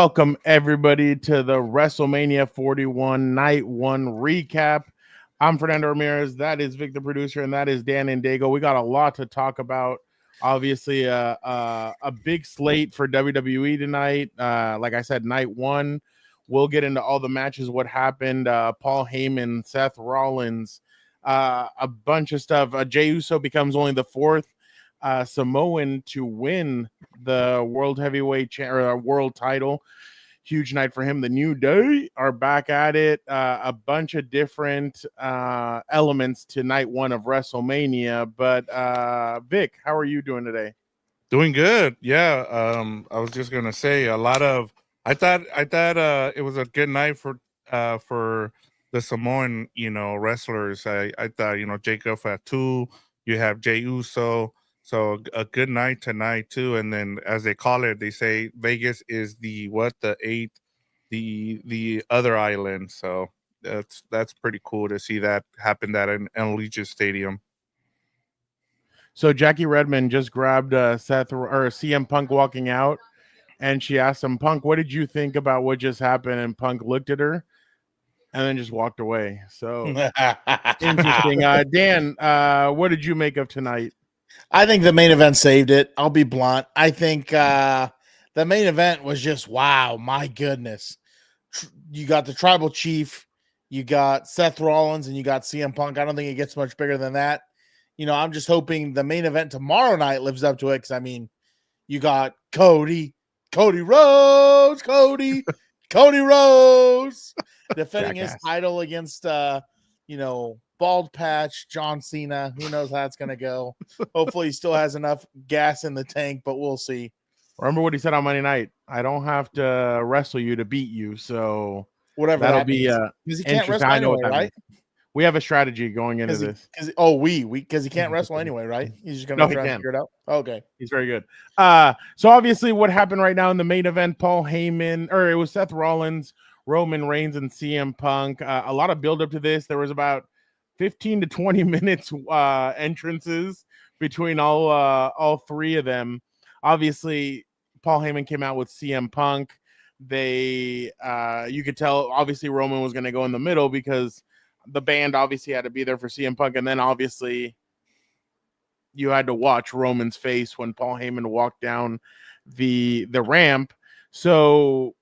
Welcome everybody to the WrestleMania 41 Night 1 recap. I'm Fernando Ramirez, that is Vic the producer, and that is Dan and Daygo. We got a lot to talk about. Obviously, a big slate for WWE tonight. Like I said, night 1. We'll get into all the matches, what happened, Paul Heyman, Seth Rollins, a bunch of stuff. Jey Uso becomes only the fourth Samoan to win the World Heavyweight or World title. Huge night for him. The New Day are back at it. A bunch of different elements to night 1 of WrestleMania. But Vic, how are you doing today? Doing good. Yeah. I was just gonna say a lot of. I thought it was a good night for the Samoan wrestlers. I thought Jacob Fatu. You have Jey Uso. So a good night tonight too. And then as they call it, they say Vegas is the eighth, the other island. So that's pretty cool to see that happen at an Allegiant Stadium. So Jackie Redmond just grabbed Seth or CM Punk walking out, and she asked him, "Punk, what did you think about what just happened?" And Punk looked at her, and then just walked away. So interesting. Dan, what did you make of tonight? I think the main event saved it. I'll be blunt. I think the main event was just wow. My goodness, you got the Tribal Chief, you got Seth Rollins, and you got CM Punk. I don't think it gets much bigger than that. I'm just hoping the main event tomorrow night lives up to it. Because you got Cody Rhodes defending his title against Bald Patch John Cena. Who knows how that's going to go? Hopefully he still has enough gas in the tank, but we'll see. Remember what he said on Monday night? I don't have to wrestle you to beat you. So whatever that'll be because he can't wrestle anyway, right? We have a strategy going into this. Because he can't wrestle anyway, right? He's just going to try to figure it out. Okay. He's very good. So obviously what happened right now in the main event, Paul Heyman, or it was Seth Rollins, Roman Reigns, and CM Punk. A lot of build up to this. There was about 15 to 20 minutes entrances between all three of them. Obviously, Paul Heyman came out with CM Punk. You could tell obviously Roman was going to go in the middle because the band obviously had to be there for CM Punk, and then obviously you had to watch Roman's face when Paul Heyman walked down the ramp. So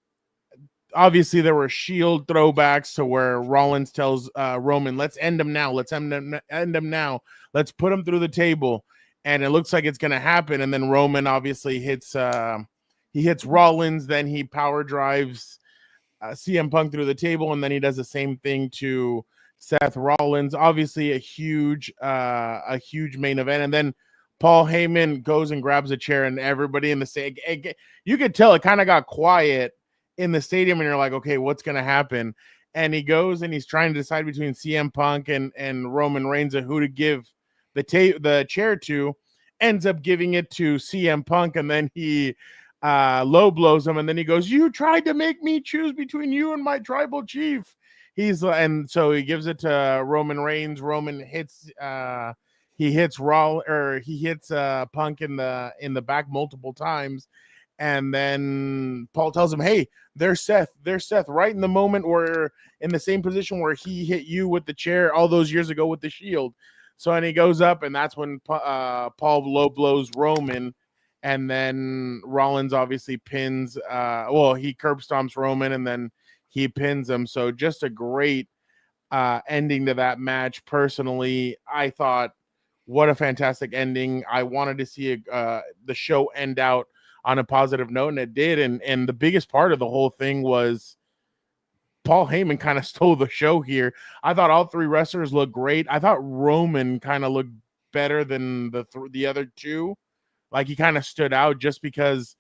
obviously there were Shield throwbacks to where Rollins tells Roman, "Let's end him now. Let's end him now. Let's put him through the table." And it looks like it's going to happen. And then Roman obviously hits Rollins. Then he power drives CM Punk through the table, and then he does the same thing to Seth Rollins. Obviously a huge main event. And then Paul Heyman goes and grabs a chair, and everybody in the stadium, you could tell it kind of got quiet in the stadium, and you're like, okay, what's going to happen? And he goes and he's trying to decide between CM Punk and Roman Reigns and who to give the chair to. Ends up giving it to CM Punk, and then he low blows him, and then he goes, "You tried to make me choose between you and my tribal chief." And so he gives it to Roman Reigns. Roman hits Punk in the back multiple times. And then Paul tells him, "Hey, there's Seth, right in the moment where in the same position where he hit you with the chair all those years ago with the Shield." So, and he goes up, and that's when Paul low blows Roman. And then Rollins obviously pins, he curb stomps Roman, and then he pins him. So just a great ending to that match. Personally, I thought, what a fantastic ending. I wanted to see the show end out on a positive note, and it did. And the biggest part of the whole thing was Paul Heyman kind of stole the show here. I thought all three wrestlers looked great. I thought Roman kind of looked better than the other two. Like he kind of stood out just because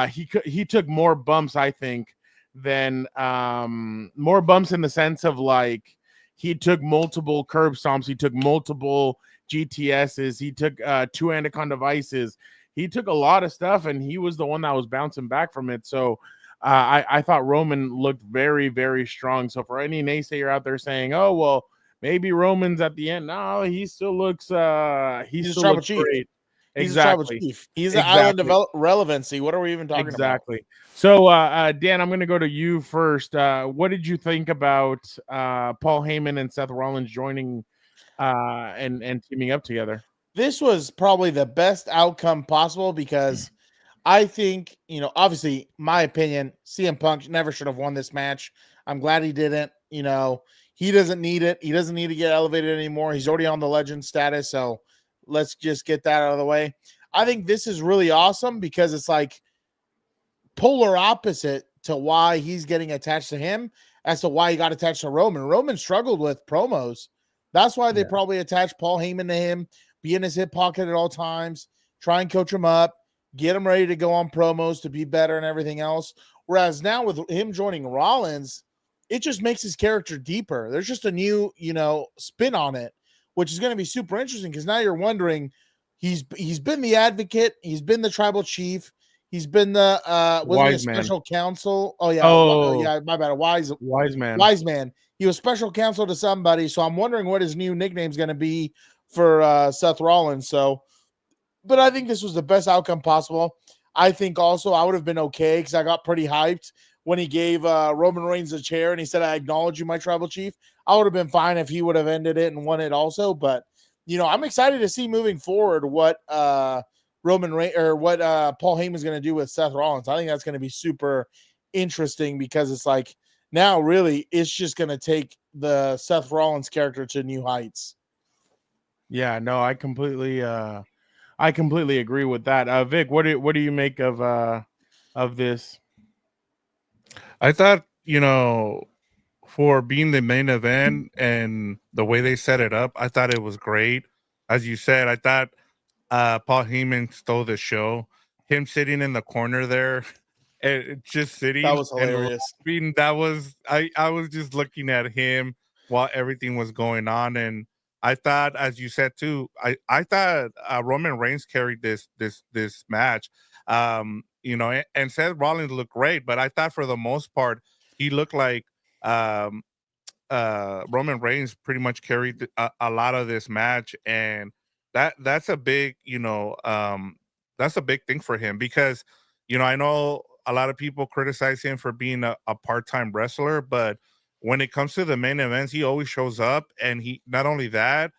he took more bumps, I think, than more bumps in the sense of like he took multiple curb stomps, he took multiple GTSs, he took 2 Anaconda Vices. He took a lot of stuff, and he was the one that was bouncing back from it. So I thought Roman looked very, very strong. So for any naysayer out there saying, "Oh, well, maybe Roman's at the end," no, he still looks great. He's a tribal Exactly. chief. He's an island relevancy. What are we even talking about? Exactly. So, Dan, I'm going to go to you first. What did you think about Paul Heyman and Seth Rollins joining and teaming up together? This was probably the best outcome possible because I think, obviously, my opinion, CM Punk never should have won this match. I'm glad he didn't. He doesn't need it. He doesn't need to get elevated anymore. He's already on the legend status. So let's just get that out of the way. I think this is really awesome because it's like polar opposite to why he's getting attached to him as to why he got attached to Roman. Roman struggled with promos. That's why they probably attached Paul Heyman to him, be in his hip pocket at all times, try and coach him up, get him ready to go on promos to be better and everything else. Whereas now with him joining Rollins, it just makes his character deeper. There's just a new, spin on it, which is going to be super interesting because now you're wondering, he's been the advocate, he's been the tribal chief, he's been the wasn't he a special counsel? Oh yeah, my bad. Wise man. He was special counsel to somebody, so I'm wondering what his new nickname is going to be for Seth Rollins. So, but I think this was the best outcome possible. I think also I would have been okay because I got pretty hyped when he gave Roman Reigns a chair and he said, "I acknowledge you, my tribal chief." I would have been fine if he would have ended it and won it also. But I'm excited to see moving forward what Paul Heyman is going to do with Seth Rollins. I think that's going to be super interesting because it's like now really it's just going to take the Seth Rollins character to new heights. Yeah, no, I completely agree with that. Vic, what do you make of this? I thought, for being the main event and the way they set it up, I thought it was great. As you said, I thought Paul Heyman stole the show. Him sitting in the corner there, just sitting. That was hilarious. I was just looking at him while everything was going on, and I thought, as you said too, I thought Roman Reigns carried this match. And Seth Rollins looked great, but I thought for the most part he looked like Roman Reigns pretty much carried a lot of this match, and that's a big that's a big thing for him because I know a lot of people criticize him for being a part-time wrestler, but when it comes to the main events, he always shows up, and he not only that,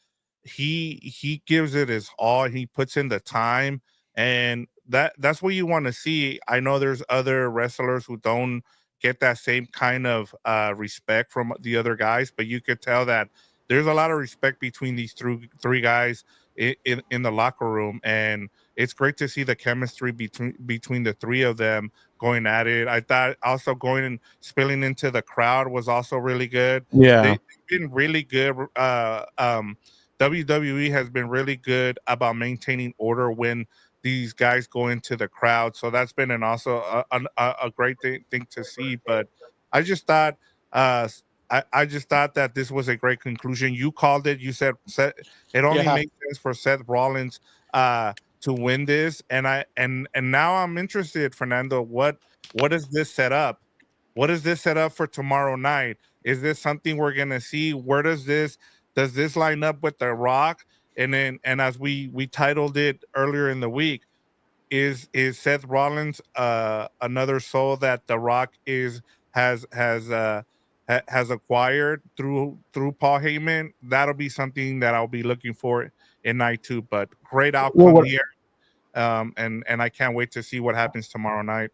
he gives it his all. He puts in the time, and that's what you want to see. I know there's other wrestlers who don't get that same kind of respect from the other guys, but you could tell that there's a lot of respect between these three guys in the locker room, and it's great to see the chemistry between the three of them going at it. I thought also going and spilling into the crowd was also really good. Yeah, they've been really good. WWE has been really good about maintaining order when these guys go into the crowd, so that's been also a great thing to see. But I just thought I just thought that this was a great conclusion. You called it. You said it only makes sense for Seth Rollins to win this, and now I'm interested, Fernando. What does this set up? What is this set up for tomorrow night? Is this something we're gonna see? Where does this line up with The Rock? And as we titled it earlier in the week, is Seth Rollins another soul that The Rock has acquired through Paul Heyman? That'll be something that I'll be looking for in night 2. But great outcome here, and I can't wait to see what happens tomorrow night.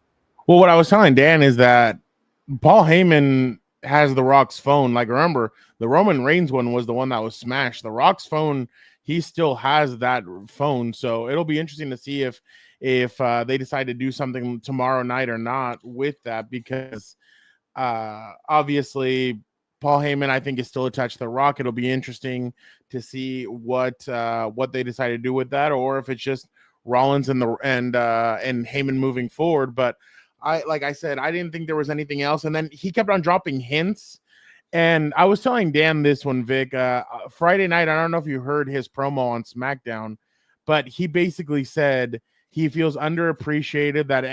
Well, what I was telling Dan is that Paul Heyman has The Rock's phone. Like, remember, the Roman Reigns one was the one that was smashed. The Rock's phone, he still has that phone, so it'll be interesting to see if they decide to do something tomorrow night or not with that, because obviously Paul Heyman, I think, is still attached to The Rock. It'll be interesting to see what they decide to do with that, or if it's just Rollins and Heyman moving forward. But like I said, I didn't think there was anything else, and then he kept on dropping hints. And I was telling Dan this one, Vic, Friday night, I don't know if you heard his promo on SmackDown, but he basically said he feels underappreciated, that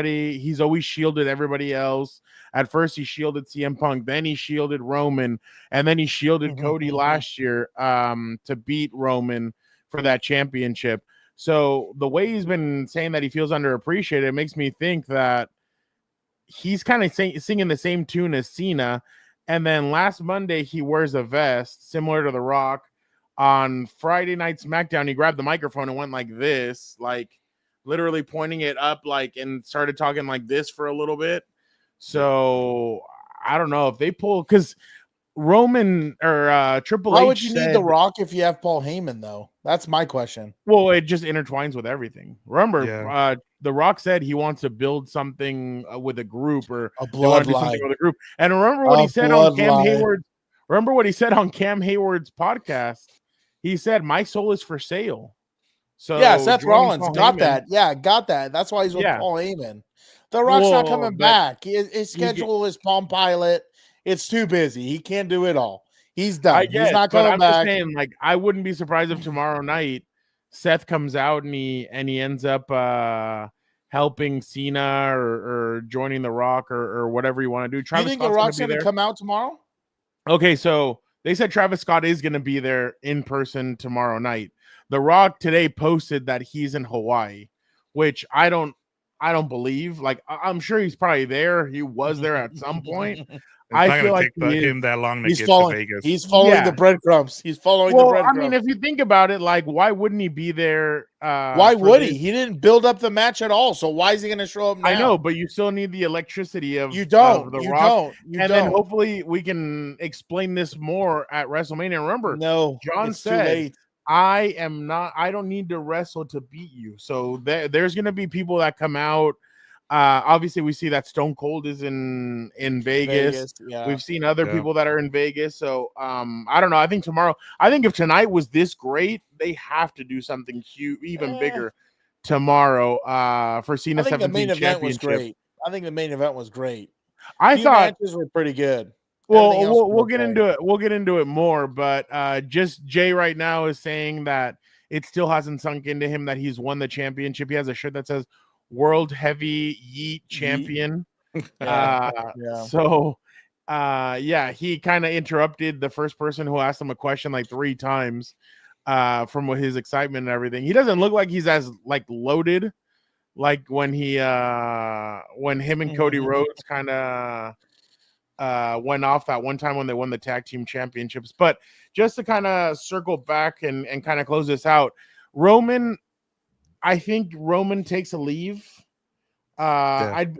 he's always shielded everybody else. At first he shielded CM Punk, then he shielded Roman, and then he shielded Cody last year to beat Roman for that championship. So the way he's been saying that he feels underappreciated, it makes me think that he's kind of singing the same tune as Cena. And then last Monday, he wears a vest similar to The Rock. On Friday Night SmackDown, he grabbed the microphone and went like this, like literally pointing it up, like, and started talking like this for a little bit. So I don't know if they pull, because Roman or Triple H. Why would you need The Rock if you have Paul Heyman, though? That's my question. Well, it just intertwines with everything. Remember, Yeah. The Rock said he wants to build something with a group, or A they want to do bloodline. something with a group. And remember what A he said on Cam bloodline. Hayward. Remember what he said on Cam Hayward's podcast. He said, "My soul is for sale." So yeah, Seth joining Rollins Paul got Heyman- that. Yeah, got that. That's why he's with Yeah. Paul Heyman. The Rock's not Well, coming but back. His you schedule is Palm Pilot. It's too busy. He can't do it all. He's done. I guess, He's not but coming I'm back. just saying, like, I wouldn't be surprised if tomorrow night Seth comes out and he ends up helping Cena or joining The Rock or whatever you want to do. Do you Travis think The Scott's Rock's going going to to come out tomorrow? Okay, so they said Travis Scott is going to be there in person tomorrow night. The Rock today posted that he's in Hawaii, which I don't believe. Like, I'm sure he's probably there. He was there at some point. It's not I going feel to like take him that long to He's get following. to Vegas. He's following Yeah. the breadcrumbs. He's following the Well, I breadcrumbs. mean, if you think about it, like, why wouldn't he be there? Why for would this? he? He didn't build up the match at all. So why is he going to show up now? I know, but you still need the electricity of You don't. of The You Rock. don't. You And don't. then hopefully we can explain this more at WrestleMania. Remember, No, John it's too said, late. I don't need to wrestle to beat you. So there's going to be people that come out. Obviously, we see that Stone Cold is in Vegas. Yeah. We've seen other Yeah. people that are in Vegas. So I don't know. I think if tonight was this great, they have to do something huge, even bigger tomorrow for Cena I think the 17 main event was championship. great. I think the main event was great. I Few thought matches were pretty good. Well, Everything else was we'll get okay. into it. We'll get into it more, but just Jay right now is saying that it still hasn't sunk into him that he's won the championship. He has a shirt that says World Heavy Champion. Yeah. So yeah, he kind of interrupted the first person who asked him a question like 3 times from his excitement and everything. He doesn't look like he's as like loaded like when him and Cody Rhodes kind of went off that one time when they won the tag team championships. But just to kind of circle back and kind of close this out, I think Roman takes a leave. I'd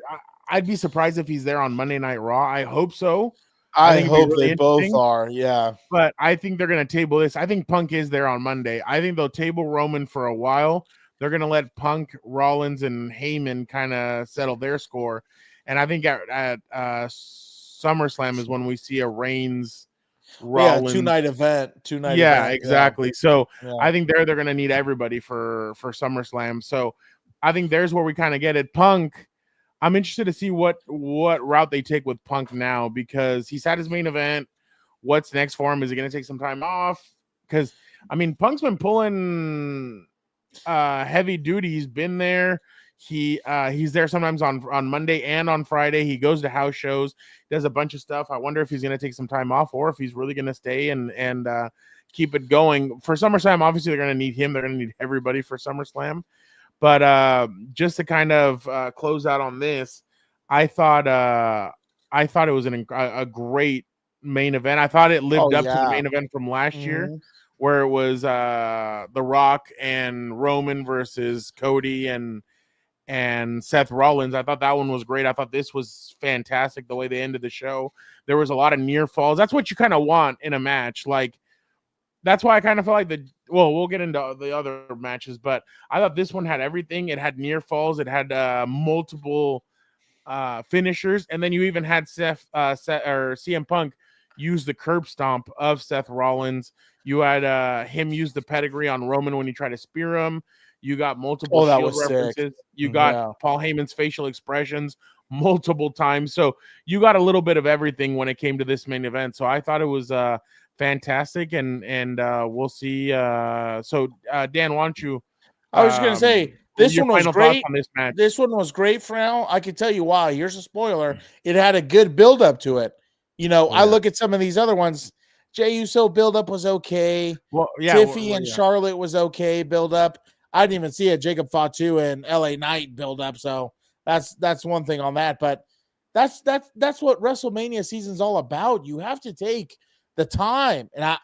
be surprised if he's there on Monday Night Raw. I hope so. I think it'd be hope really they both interesting. are. Yeah. But I think they're going to table this. I think Punk is there on Monday. I think they'll table Roman for a while. They're going to let Punk, Rollins, and Heyman kind of settle their score. And I think at SummerSlam is when we see a Reigns Rollins 2-night event. 2-night yeah, event. exactly. So Yeah. I think they're going to need everybody for SummerSlam. So I think there's where we kind of get it. Punk, I'm interested to see what route they take with Punk now, because he's had his main event. What's next for him? Is he going to take some time off? Because I mean, Punk's been pulling heavy duty. He's been there. He's there sometimes on Monday and on Friday. He goes to house shows, does a bunch of stuff. I wonder if he's going to take some time off or if he's really going to stay and keep it going for SummerSlam. Obviously, they're going to need him. They're going to need everybody for SummerSlam. But just to kind of close out on this, I thought it was a great main event. I thought it lived up to the main event from last year, where it was The Rock and Roman versus Cody and Seth Rollins. I thought that one was great. I thought this was fantastic the way they ended the show. There was a lot of near falls. That's what you kind of want in a match. Like, that's why I kind of felt like we'll get into the other matches, but I thought this one had everything. It had near falls. It had multiple finishers. And then you even had CM Punk use the curb stomp of Seth Rollins. You had him use the pedigree on Roman when he tried to spear him. You got multiple shield references. Sick. You got Paul Heyman's facial expressions multiple times. So you got a little bit of everything when it came to this main event. So I thought it was fantastic, and we'll see. So Dan, why don't you? I was just gonna say this one was great. On this match. This one was great for now. I can tell you why. Here's a spoiler. It had a good build up to it. I look at some of these other ones. Jey Uso build up was okay. Well, yeah, Tiffy and Charlotte was okay build up. I didn't even see a Jacob Fatu and LA Knight build up. So that's one thing on that. But that's what WrestleMania season's all about. You have to take the time. And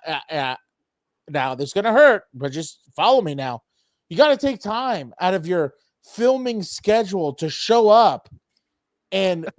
now this is gonna hurt, but just follow me now. You got to take time out of your filming schedule to show up and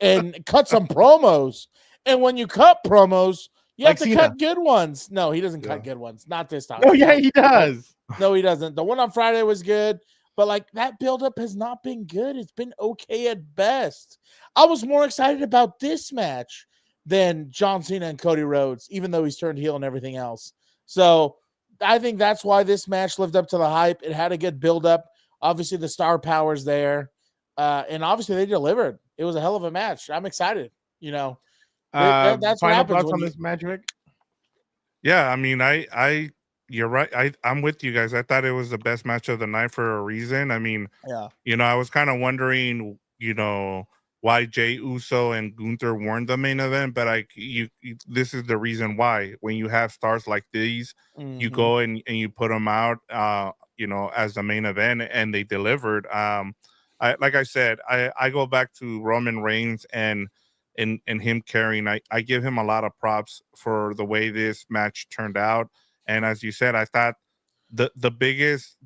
and cut some promos. And when you cut promos, you have to cut good ones. No, he doesn't cut good ones. Not this time. Oh, yeah, he does. No, he doesn't. The one on Friday was good, but like that buildup has not been good. It's been okay at best. I was more excited about this match than John Cena and Cody Rhodes, even though he's turned heel and everything else. So I think that's why this match lived up to the hype. It had a good buildup. Obviously, the star power's there. And obviously, they delivered. It was a hell of a match. I'm excited. You know, that's what happens thoughts on this match, Rick? Yeah, I mean, you're right. I'm with you guys. I thought it was the best match of the night for a reason. I mean, I was kind of wondering, why Jey Uso and Gunther weren't the main event, but this is the reason why. When you have stars like these, you go and you put them out, as the main event, and they delivered. Like I said, I go back to Roman Reigns and him carrying. I give him a lot of props for the way this match turned out. And as you said, I thought the biggest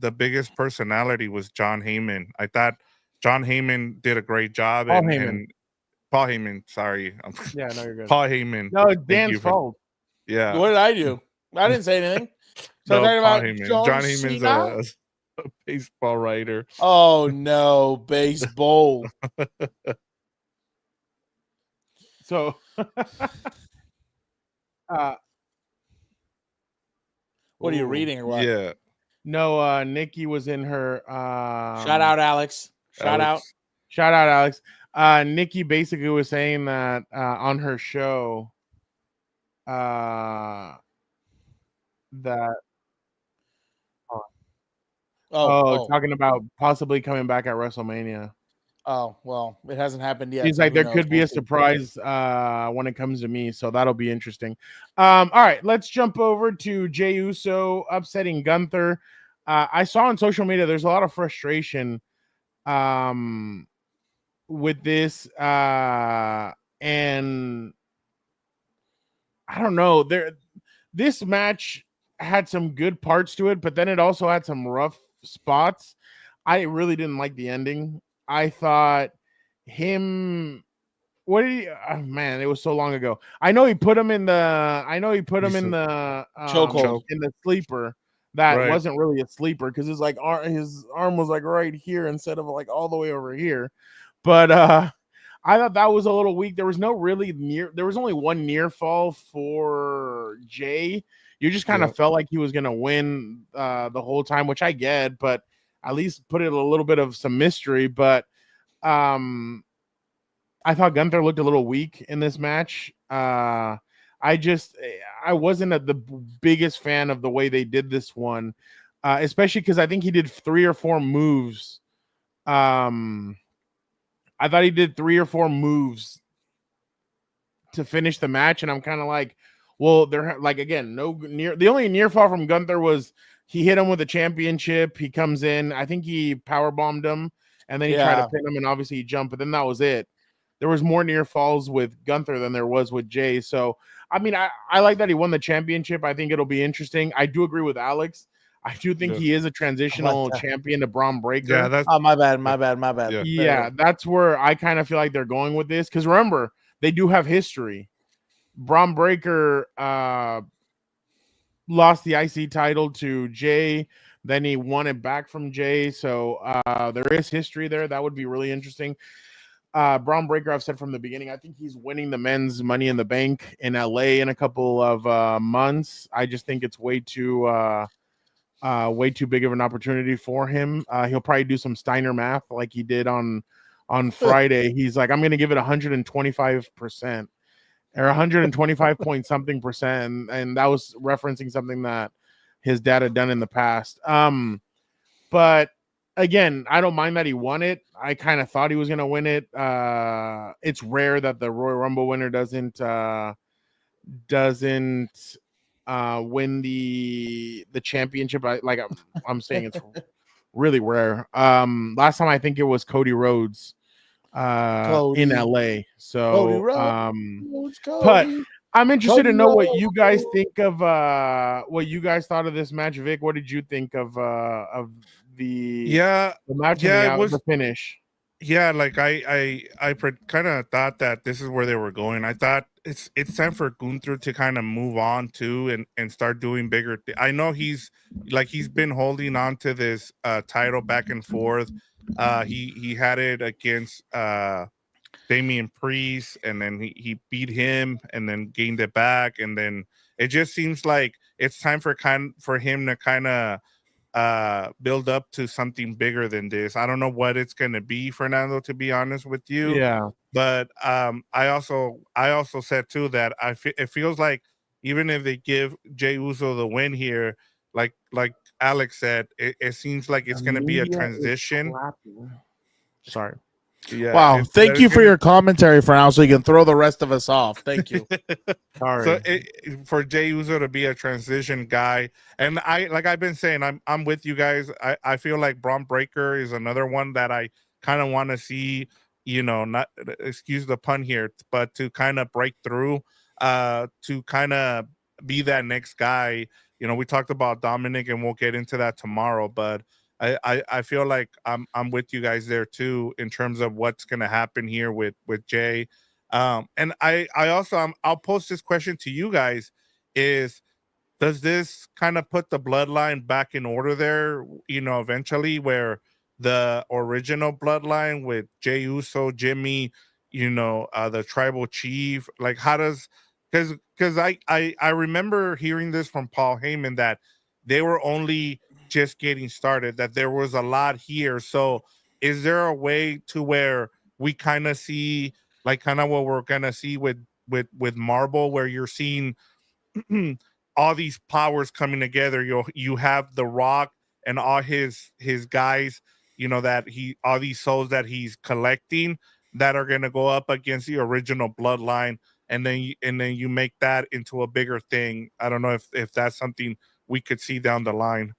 personality was John Heyman. I thought John Heyman did a great job. Paul Heyman, sorry. Yeah, no, you're good. Paul Heyman. No, it's Dan's fault. Yeah. What did I do? I didn't say anything. So no, Paul Heyman. John Heyman's a baseball writer. Oh no, baseball. So what are you reading or what? Yeah. No, Nikki was in her shout out Alex. Shout out Alex. Nikki basically was saying that on her show that talking about possibly coming back at WrestleMania. Oh, well, it hasn't happened yet. He's like, there could be a surprise when it comes to me, so that'll be interesting. All right, let's jump over to Jey Uso upsetting Gunther. I saw on social media there's a lot of frustration with this, and I don't know. This match had some good parts to it, but then it also had some rough spots. I really didn't like the ending. I thought him. What did he? Oh, man, it was so long ago. I know he put him in the. chokehold, in the sleeper. That wasn't really a sleeper because it's like his arm was like right here instead of like all the way over here. But I thought that was a little weak. There was no really near. There was only one near fall for Jey. You just kind of felt like he was gonna win the whole time, which I get, but at least put it a little bit of some mystery. But I thought Gunther looked a little weak in this match. I wasn't the biggest fan of the way they did this one, especially because I think he did 3 or 4 moves. I thought he did 3 or 4 moves to finish the match, and I'm kind of like, well, they're like, again, the only near fall from Gunther was he hit him with a championship. He comes in, I think he power bombed him, and then he tried to pin him, and obviously he jumped, but then that was it. There was more near falls with Gunther than there was with Jey. So, I mean, I like that he won the championship. I think it'll be interesting. I do agree with Alex. I do think he is a transitional champion to Braun Breaker. Yeah, that's my bad. Yeah, that's where I kind of feel like they're going with this. Because remember, they do have history. Braun Breaker lost the IC title to Jey. Then he won it back from Jey. So there is history there. That would be really interesting. Braun Breaker, I've said from the beginning, I think he's winning the men's Money in the Bank in LA in a couple of months. I just think it's way too big of an opportunity for him. He'll probably do some Steiner math like he did on Friday. He's like, I'm going to give it 125%. Or 125 point something percent, and that was referencing something that his dad had done in the past. But again, I don't mind that he won it. I kind of thought he was going to win it. It's rare that the Royal Rumble winner doesn't win the championship. I'm saying it's really rare. Last time I think it was Cody Rhodes in LA. So but I'm interested to know what you guys think of what you guys thought of this match. Vic, what did you think of the match and the finish? Yeah, like I kind of thought that this is where they were going. I thought it's time for Gunther to kind of move on too and start doing bigger. I know he's been holding on to this title back and forth. He had it against Damian Priest, and then he beat him and then gained it back, and then it just seems like it's time for him to kind of build up to something bigger than this. I don't know what it's going to be, Fernando, to be honest with you. Yeah. But I also said too that it feels like even if they give Jey Uso the win here, like Alex said, it seems like it's going to be a transition. Sorry. Yeah. Wow. Thank you for your commentary for now, so you can throw the rest of us off. Thank you. Sorry. So for Jey Uso to be a transition guy, and I've been saying, I'm with you guys. I feel like Braun Breaker is another one that I kind of want to see, not, excuse the pun here, but to kind of break through, to kind of be that next guy. We talked about Dominic, and we'll get into that tomorrow, but I feel like I'm with you guys there too in terms of what's going to happen here with Jay. And I also I'll post this question to you guys: does this kind of put the bloodline back in order there? Eventually, where the original bloodline with Jey Uso, Jimmy, the tribal chief, like how does because I remember hearing this from Paul Heyman that they were only just getting started, that there was a lot here. So is there a way to where we kind of see like kind of what we're gonna see with Marvel, where you're seeing all these powers coming together? You have The Rock and all his guys, that all these souls that he's collecting that are gonna go up against the original bloodline, and then you make that into a bigger thing. I don't know if that's something we could see down the line.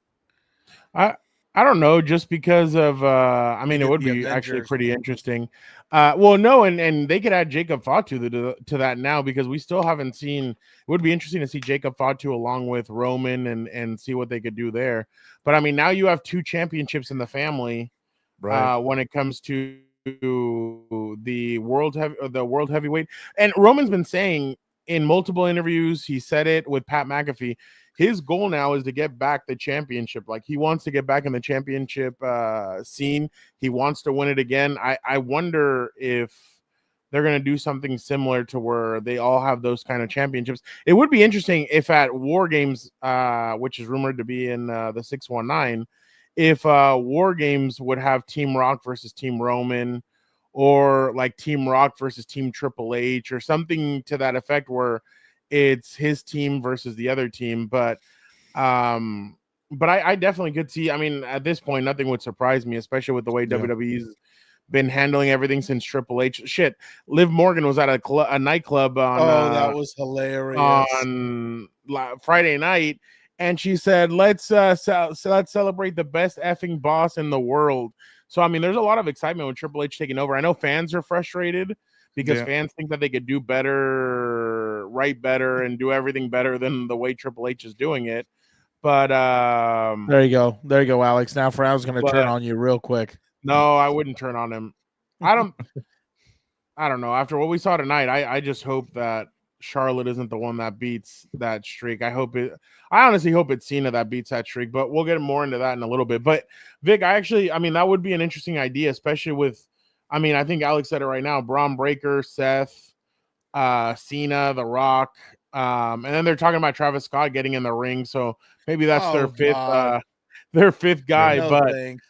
I don't know, just because of I mean, it would be actually pretty interesting. Well, no, and they could add Jacob Fatu to that now, because we still haven't seen. It would be interesting to see Jacob Fatu along with Roman and see what they could do there. But I mean, now you have two championships in the family, right? When it comes to the world heavyweight, and Roman's been saying in multiple interviews, he said it with Pat McAfee, his goal now is to get back the championship. Like, he wants to get back in the championship scene. He wants to win it again. I wonder if they're going to do something similar to where they all have those kind of championships. It would be interesting if at War Games, which is rumored to be in the 619, if War Games would have Team Rock versus Team Roman, or like Team Rock versus Team Triple H, or something to that effect, where it's his team versus the other team. But I definitely could see. I mean, at this point, nothing would surprise me, especially with the way WWE's been handling everything since Triple H. Shit, Liv Morgan was at a nightclub on. That was hilarious on Friday night, and she said, let's celebrate the best effing boss in the world. So I mean, there's a lot of excitement with Triple H taking over. I know fans are frustrated because fans think that they could do better, write better, and do everything better than the way Triple H is doing it. But there you go, Alex. Now I was going to turn on you real quick. No, I wouldn't turn on him. I don't know. After what we saw tonight, I just hope that Charlotte isn't the one that beats that streak. I honestly hope it's Cena that beats that streak, but we'll get more into that in a little bit. But Vic, I mean, that would be an interesting idea, especially with, I mean, I think Alex said it right now, Braun Breaker, Seth, Cena, The Rock, and then they're talking about Travis Scott getting in the ring. So maybe that's their fifth guy. No, but thanks.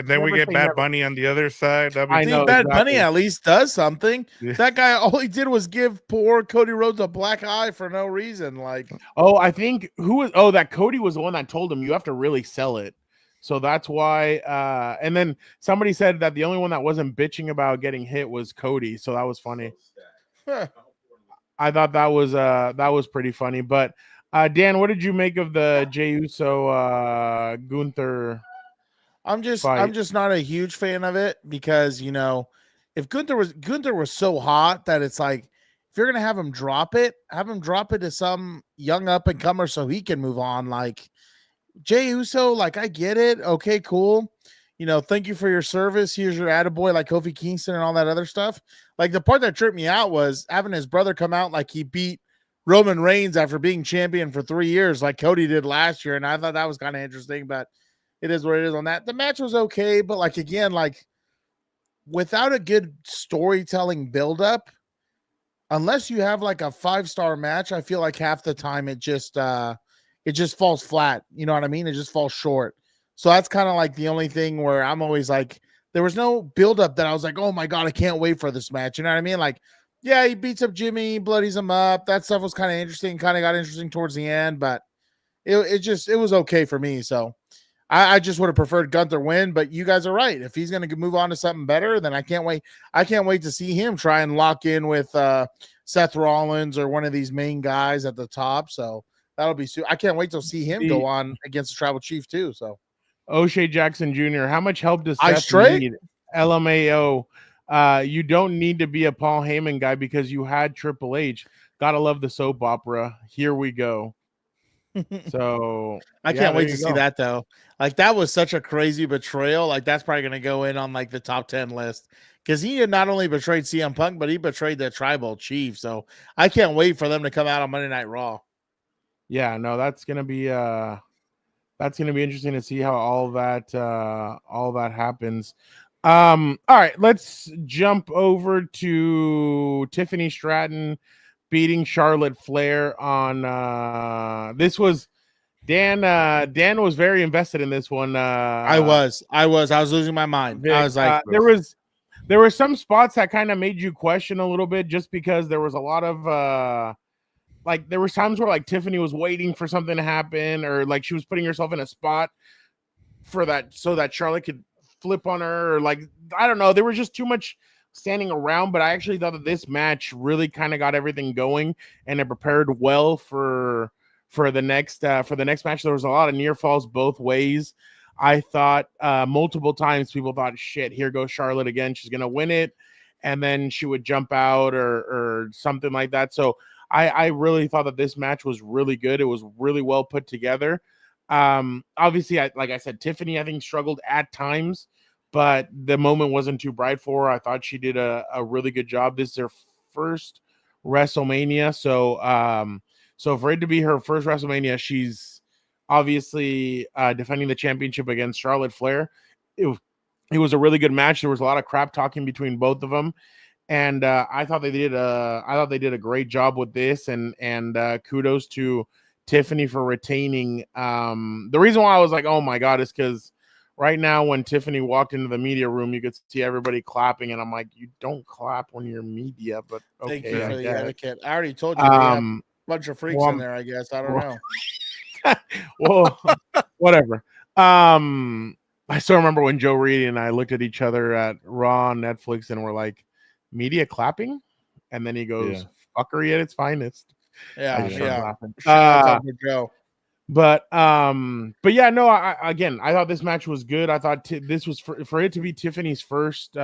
Then we get Bad Bunny on the other side. I know Bad Bunny at least does something. That guy, all he did was give poor Cody Rhodes a black eye for no reason. Like, I think that Cody was the one that told him you have to really sell it. So that's why. And then somebody said that the only one that wasn't bitching about getting hit was Cody. So that was funny. I thought that was pretty funny. But Dan, what did you make of the Jey Uso Gunther I'm fight? just not a huge fan of it because if Gunther was so hot that it's like if you're gonna have him drop it to some young up and comer so he can move on. Like Jey Uso, like I get it. Okay, cool. Thank you for your service. Here's your attaboy, like Kofi Kingston and all that other stuff. Like the part that tripped me out was having his brother come out like he beat Roman Reigns after being champion for 3 years, like Cody did last year. And I thought that was kind of interesting, but it is what it is on that. The match was okay, but like again, like without a good storytelling buildup, unless you have like a 5-star match, I feel like half the time it just falls flat. You know what I mean? It just falls short. So that's kind of like the only thing where I'm always like, there was no buildup that I was like, oh my God, I can't wait for this match. You know what I mean? Like, yeah, he beats up Jimmy, bloodies him up. That stuff was kind of interesting, kind of got interesting towards the end, but it was okay for me. So I just would have preferred Gunther win, but you guys are right. If he's going to move on to something better, then I can't wait. I can't wait to see him try and lock in with Seth Rollins or one of these main guys at the top. So that'll be I can't wait to see him go on against the Tribal Chief too. So O'Shea Jackson Jr., how much help does Seth need? LMAO, you don't need to be a Paul Heyman guy because you had Triple H. Gotta love the soap opera. Here we go. So I can't wait to see that though. Like that was such a crazy betrayal. Like that's probably going to go in on like the top 10 list because he had not only betrayed CM Punk, but he betrayed the Tribal Chief. So I can't wait for them to come out on Monday Night Raw. Yeah, no, that's gonna be interesting to see how all that happens. All right, let's jump over to Tiffany Stratton beating Charlotte Flair on this was Dan was very invested in this one. I was losing my mind. Vic, I was like there were some spots that kind of made you question a little bit just because there was a lot of like there was times where like Tiffany was waiting for something to happen or like she was putting herself in a spot for that so that Charlotte could flip on her or like I don't know, there was just too much standing around, but I actually thought that this match really kind of got everything going and it prepared well for the next match. There was a lot of near falls both ways. I thought multiple times people thought, shit, here goes Charlotte again. She's gonna win it, and then she would jump out or something like that. So I really thought that this match was really good. It was really well put together. Obviously, like I said, Tiffany I think struggled at times, but the moment wasn't too bright for her. I thought she did a really good job. This is her first WrestleMania, so for it to be her first WrestleMania, she's obviously defending the championship against Charlotte Flair. It was a really good match. There was a lot of crap talking between both of them, and I thought they did a great job with this. And kudos to Tiffany for retaining. The reason why I was like, oh my God, is because right now when Tiffany walked into the media room, you could see everybody clapping, and I'm like, you don't clap when you're media, but okay. Thank you for the etiquette. I already told you. Bunch of freaks in there, I guess. I don't know. Well, whatever. I still remember when Joe Reed and I looked at each other at Raw on Netflix and we're like, media clapping? And then he goes, fuckery at its finest. Yeah. Shout out to Joe. But yeah, no, I thought this match was good. I thought this was for it to be Tiffany's first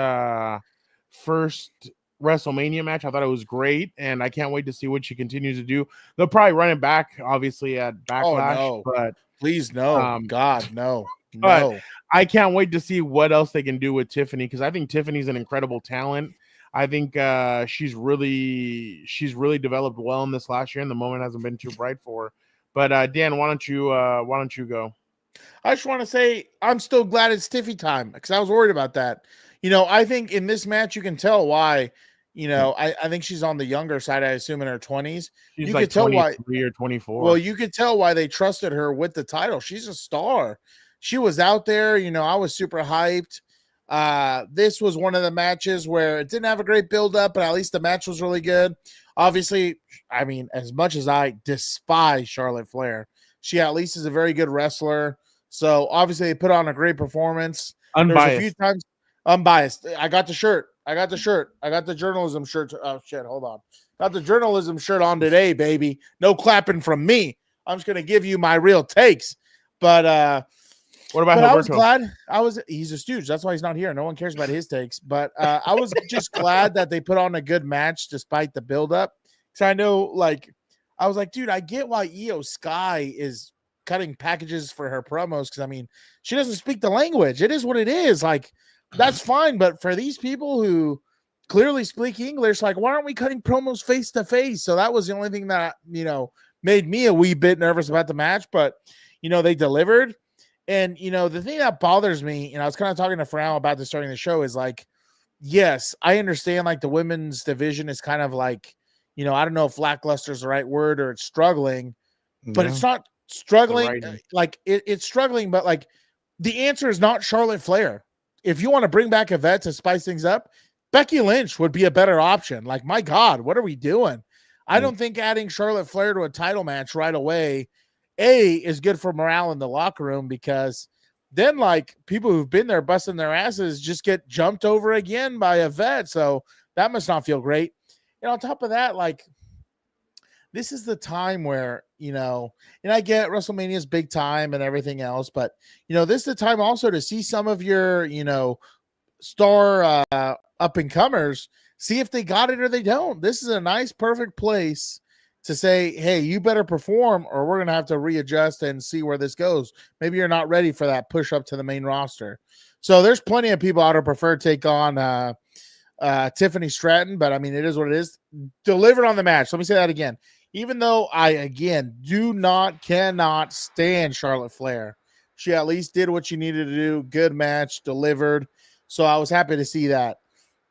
WrestleMania match. I thought it was great, and I can't wait to see what she continues to do. They'll probably run it back, obviously, at Backlash. Oh, no. But please, no, God, no. But I can't wait to see what else they can do with Tiffany because I think Tiffany's an incredible talent. I think she's really developed well in this last year, and the moment hasn't been too bright for her. But Dan, why don't you go? I just want to say I'm still glad it's Tiffy time because I was worried about that. I think in this match you can tell why. I think she's on the younger side. I assume in her 20s. She's like 23 or 24. Well, you could tell why they trusted her with the title. She's a star. She was out there. I was super hyped. This was one of the matches where it didn't have a great build up, but at least the match was really good. Obviously, I mean, as much as I despise Charlotte Flair, she at least is a very good wrestler. So obviously they put on a great performance. Unbiased. A few times unbiased. I got the shirt. I got the journalism shirt. Oh shit, hold on. Got the journalism shirt on today, baby. No clapping from me. I'm just gonna give you my real takes. But What about I was Gilberto? glad. He's a stooge. That's why he's not here. No one cares about his takes. But I was just glad that they put on a good match despite the buildup. Because I know, like, I was like, dude, I get why Io Sky is cutting packages for her promos. Because I mean, she doesn't speak the language. It is what it is. Like, that's fine. But for these people who clearly speak English, like, why aren't we cutting promos face to face? So that was the only thing that, made me a wee bit nervous about the match. But, they delivered. And, the thing that bothers me, I was kind of talking to Fran about this during the show, is like, yes, I understand like the women's division is kind of like, I don't know if lackluster is the right word or it's struggling, but it's not struggling. Like it's struggling, but like the answer is not Charlotte Flair. If you want to bring back Yvette to spice things up, Becky Lynch would be a better option. Like, my God, what are we doing? I don't think adding Charlotte Flair to a title match right away is good for morale in the locker room, because then like people who've been there busting their asses just get jumped over again by a vet. So that must not feel great. And on top of that, like, this is the time where, and I get WrestleMania's big time and everything else, but this is the time also to see some of your, star up and comers, see if they got it or they don't. This is a nice, perfect place to say, hey, you better perform or we're going to have to readjust and see where this goes. Maybe you're not ready for that push up to the main roster. So there's plenty of people I would prefer to take on Tiffany Stratton, but I mean, it is what it is. Delivered on the match. Let me say that again. Even though I, again, cannot stand Charlotte Flair, she at least did what she needed to do. Good match, delivered. So I was happy to see that.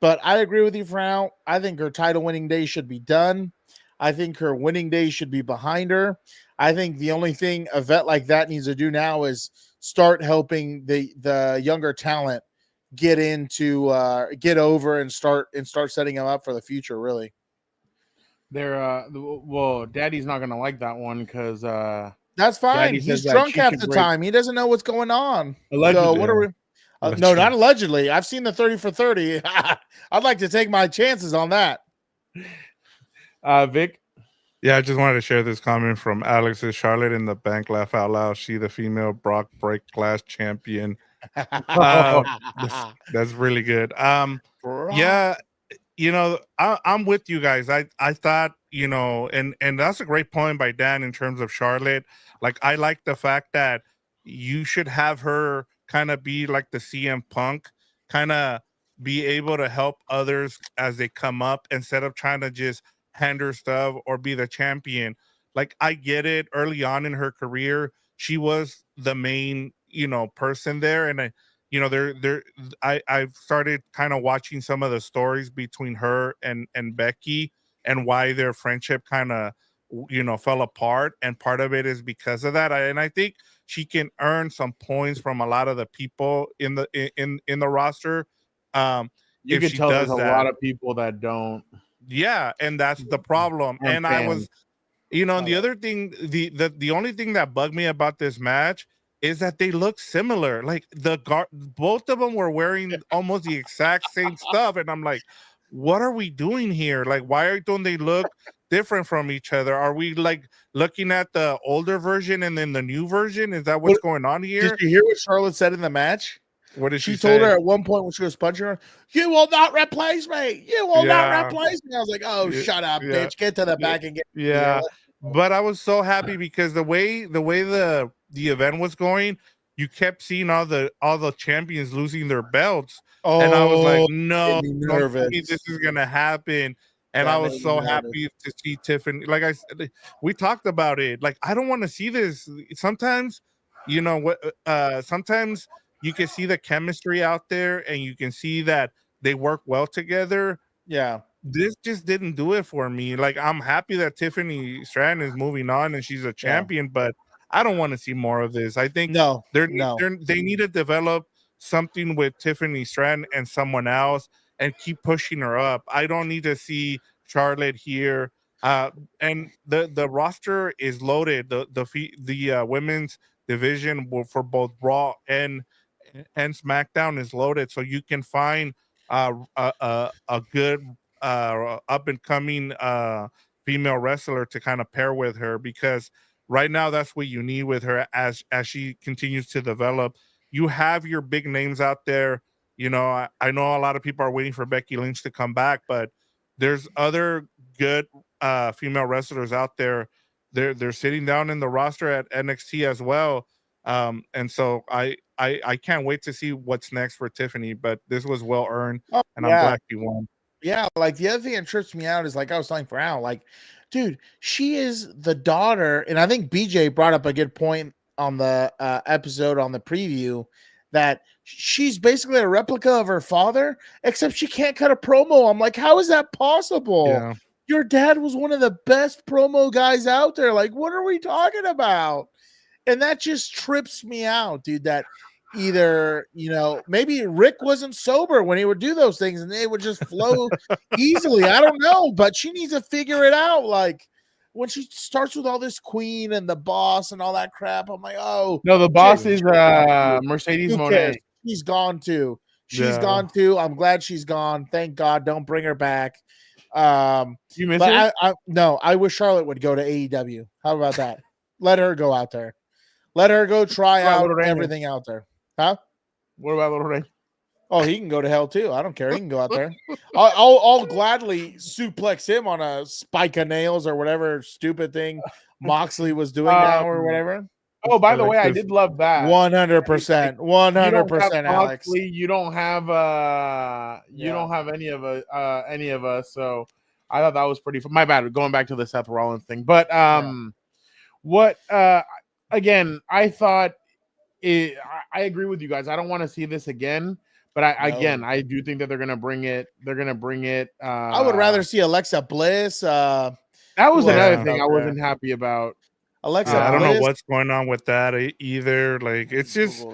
But I agree with you, Fran. I think her title winning day should be done. I think her winning days should be behind her. I think the only thing a vet like that needs to do now is start helping the younger talent get over and start setting them up for the future. Really, well, Daddy's not gonna like that one because that's fine. He's drunk half the time. He doesn't know what's going on. Allegedly. So what are we? No, not allegedly. I've seen the 30 for 30. I'd like to take my chances on that. Vic? Yeah, I just wanted to share this comment from Alex. Is Charlotte in the bank? Laugh out loud. She the female Brock break glass champion. That's really good. Yeah, I'm with you guys. I thought, and that's a great point by Dan in terms of Charlotte. Like, I like the fact that you should have her kind of be like the CM Punk, kind of be able to help others as they come up instead of trying to just hand her stuff or be the champion. Like, I get it. Early on in her career, she was the main, person there. And I've started kind of watching some of the stories between her and Becky and why their friendship kind of, fell apart. And part of it is because of that. And I think she can earn some points from a lot of the people in the roster. You can tell there's a lot of people that don't. Yeah, and that's the problem. And I was, and the other thing, the only thing that bugged me about this match is that they look similar. Like both of them were wearing almost the exact same stuff, and I'm like, what are we doing here? Like, why don't they look different from each other? Are we like looking at the older version and then the new version? Is that what's going on here? Did you hear what Charlotte said in the match? What did she told her at one point when she was punching her, "You will not replace me. You will not replace me." I was like, "Oh, shut up, bitch! Get to the back and get." Yeah, but I was so happy because the way the event was going, you kept seeing all the champions losing their belts, and I was like, "No, don't tell me this is gonna happen." And I was so happy to see Tiffany. Like I said, we talked about it. Like, I don't want to see this. Sometimes, sometimes you can see the chemistry out there and you can see that they work well together. Yeah. This just didn't do it for me. Like, I'm happy that Tiffany Stratton is moving on and she's a champion, but I don't want to see more of this. I think they need to develop something with Tiffany Stratton and someone else and keep pushing her up. I don't need to see Charlotte here. And the roster is loaded. The women's division for both Raw and SmackDown is loaded, so you can find a good up and coming female wrestler to kind of pair with her, because right now that's what you need with her as she continues to develop. You have your big names out there. You know, I know a lot of people are waiting for Becky Lynch to come back, but there's other good female wrestlers out there. They're sitting down in the roster at NXT as well. And so I can't wait to see what's next for Tiffany, but this was well earned, and I'm glad she won. Yeah, like the other thing that trips me out is like I was telling for Al, like, dude, she is the daughter, and I think BJ brought up a good point on the episode on the preview that she's basically a replica of her father, except she can't cut a promo. I'm like, how is that possible? Yeah. Your dad was one of the best promo guys out there. Like, what are we talking about? And that just trips me out, dude, that either, you know, maybe Rick wasn't sober when he would do those things and they would just flow easily. I don't know, but she needs to figure it out. Like when she starts with all this queen and the boss and all that crap, I'm like, oh no, the boss is Mercedes Moné. She's gone too. She's gone too. I'm glad she's gone. Thank God. Don't bring her back. You miss her? No, I wish Charlotte would go to AEW. How about that? Let her go out there. Let her go try out everything out there. Huh? What about Little Ray? Oh, he can go to hell too. I don't care. He can go out there. I'll gladly suplex him on a spike of nails or whatever stupid thing Moxley was doing now or whatever. Oh, by the way, I did love that. 100%. 100%, Alex. You don't have don't have any of us. So I thought that was pretty fun. My bad. Going back to the Seth Rollins thing. But again, I thought I agree with you guys. I don't want to see this again, but I do think that they're gonna bring it. I would rather see Alexa Bliss. That was another thing I wasn't happy about. Alexa, I don't know what's going on with that either. Like it's just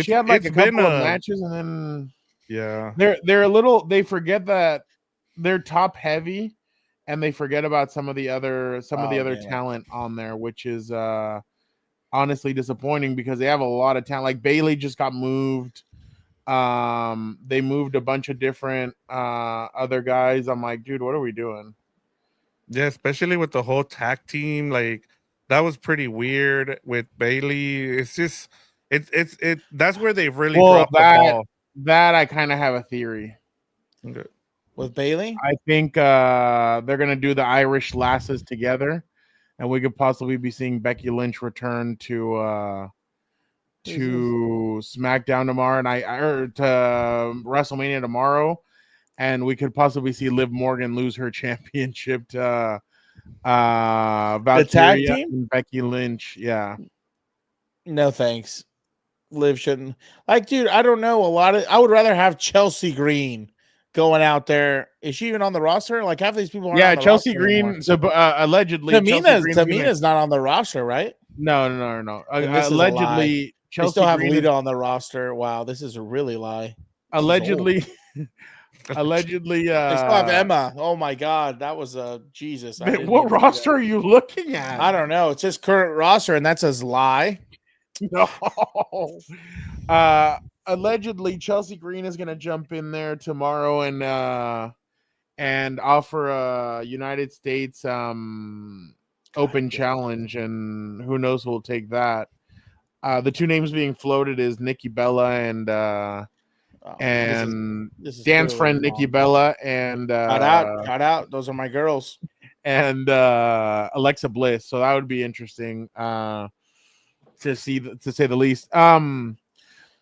she had like a couple of matches and then they're a little. They forget that they're top heavy, and they forget about some of the other talent on there, which is honestly disappointing because they have a lot of talent. Like Bailey just got moved. They moved a bunch of different other guys. I'm like, dude, what are we doing? Yeah, especially with the whole tag team. Like that was pretty weird with Bailey. It's just it's that's where they've really dropped the ball. That I kind of have a theory. Okay. With Bailey? I think they're gonna do the Irish lasses together. And we could possibly be seeing Becky Lynch return to SmackDown tomorrow, or to WrestleMania tomorrow, and we could possibly see Liv Morgan lose her championship to Valkyria the tag team and Becky Lynch. Yeah, no thanks. Liv shouldn't. Like, dude, I don't know. I would rather have Chelsea Green going out there. Is she even on the roster? Like half these people aren't on the Chelsea roster Green. anymore. So allegedly, Tamina's not on the roster, right? No. Allegedly, Chelsea still have Lita on the roster. Wow, this is a really lie. Allegedly, they still have Emma. Oh my God, that was a Jesus. What roster are you looking at? I don't know. It's his current roster, and that says lie. No. Allegedly, Chelsea Green is going to jump in there tomorrow and offer a United States Open challenge, and who knows who will take that. The two names being floated is Nikki Bella and this is Dan's friend Nikki Bella and cut out. Those are my girls. And Alexa Bliss. So that would be interesting to see, to say the least.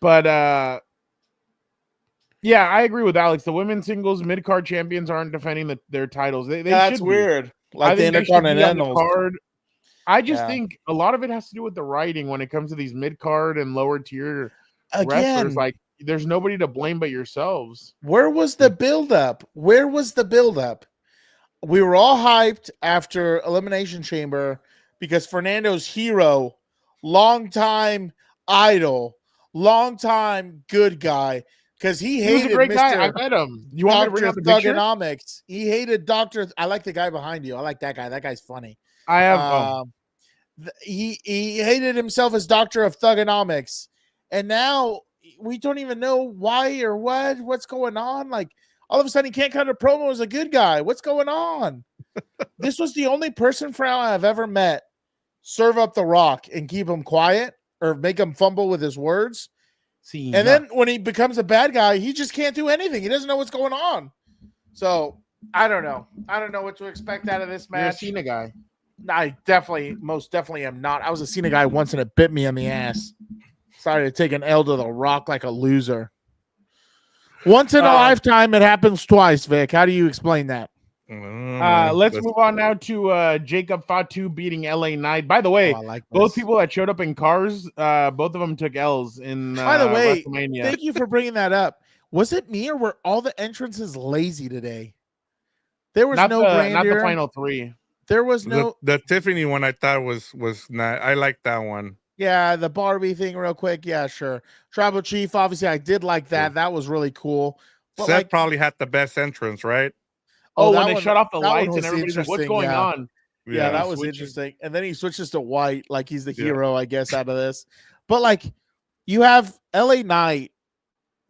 But yeah, I agree with Alex. The women's singles mid-card champions aren't defending their titles. That's weird. Like the Intercontinentals. I just think a lot of it has to do with the writing when it comes to these mid-card and lower tier wrestlers. Like, there's nobody to blame but yourselves. Where was the buildup? We were all hyped after Elimination Chamber because Fernando's hero, longtime idol, longtime good guy, because he hated a great guy. I met him. You want me to bring up the Thugonomics? He hated Dr. I like the guy behind you. I like that guy. That guy's funny. I have he hated himself as Doctor of Thugonomics, and now we don't even know why or what's going on. Like all of a sudden he can't cut a promo as a good guy. What's going on? This was the only person I've ever met serve up the Rock and keep him quiet or make him fumble with his words. Cena. And then when he becomes a bad guy, he just can't do anything. He doesn't know what's going on. So I don't know. I don't know what to expect out of this You're a match. Cena guy. I most definitely am not. I was a Cena guy once and it bit me on the ass. Started to take an L to the Rock like a loser. Once in a lifetime, it happens twice, Vic. How do you explain that? Let's move on now to Jacob Fatu beating LA Knight. By the way, both people that showed up in cars, both of them took L's in By the way, Wrestlemania. Thank you for bringing that up. Was it me or were all the entrances lazy today? There was no grandeur. Not the final three. There was no the Tiffany one. I thought was not. I like that one. Yeah, the Barbie thing, real quick. Yeah, sure. Tribal Chief, obviously, I did like that. That was really cool. But Seth probably had the best entrance, right? Oh, when they shut off the lights and everybody's like, "What's going on?" Yeah, that was interesting. And then he switches to white, like he's the hero, I guess, out of this. But like, you have LA Knight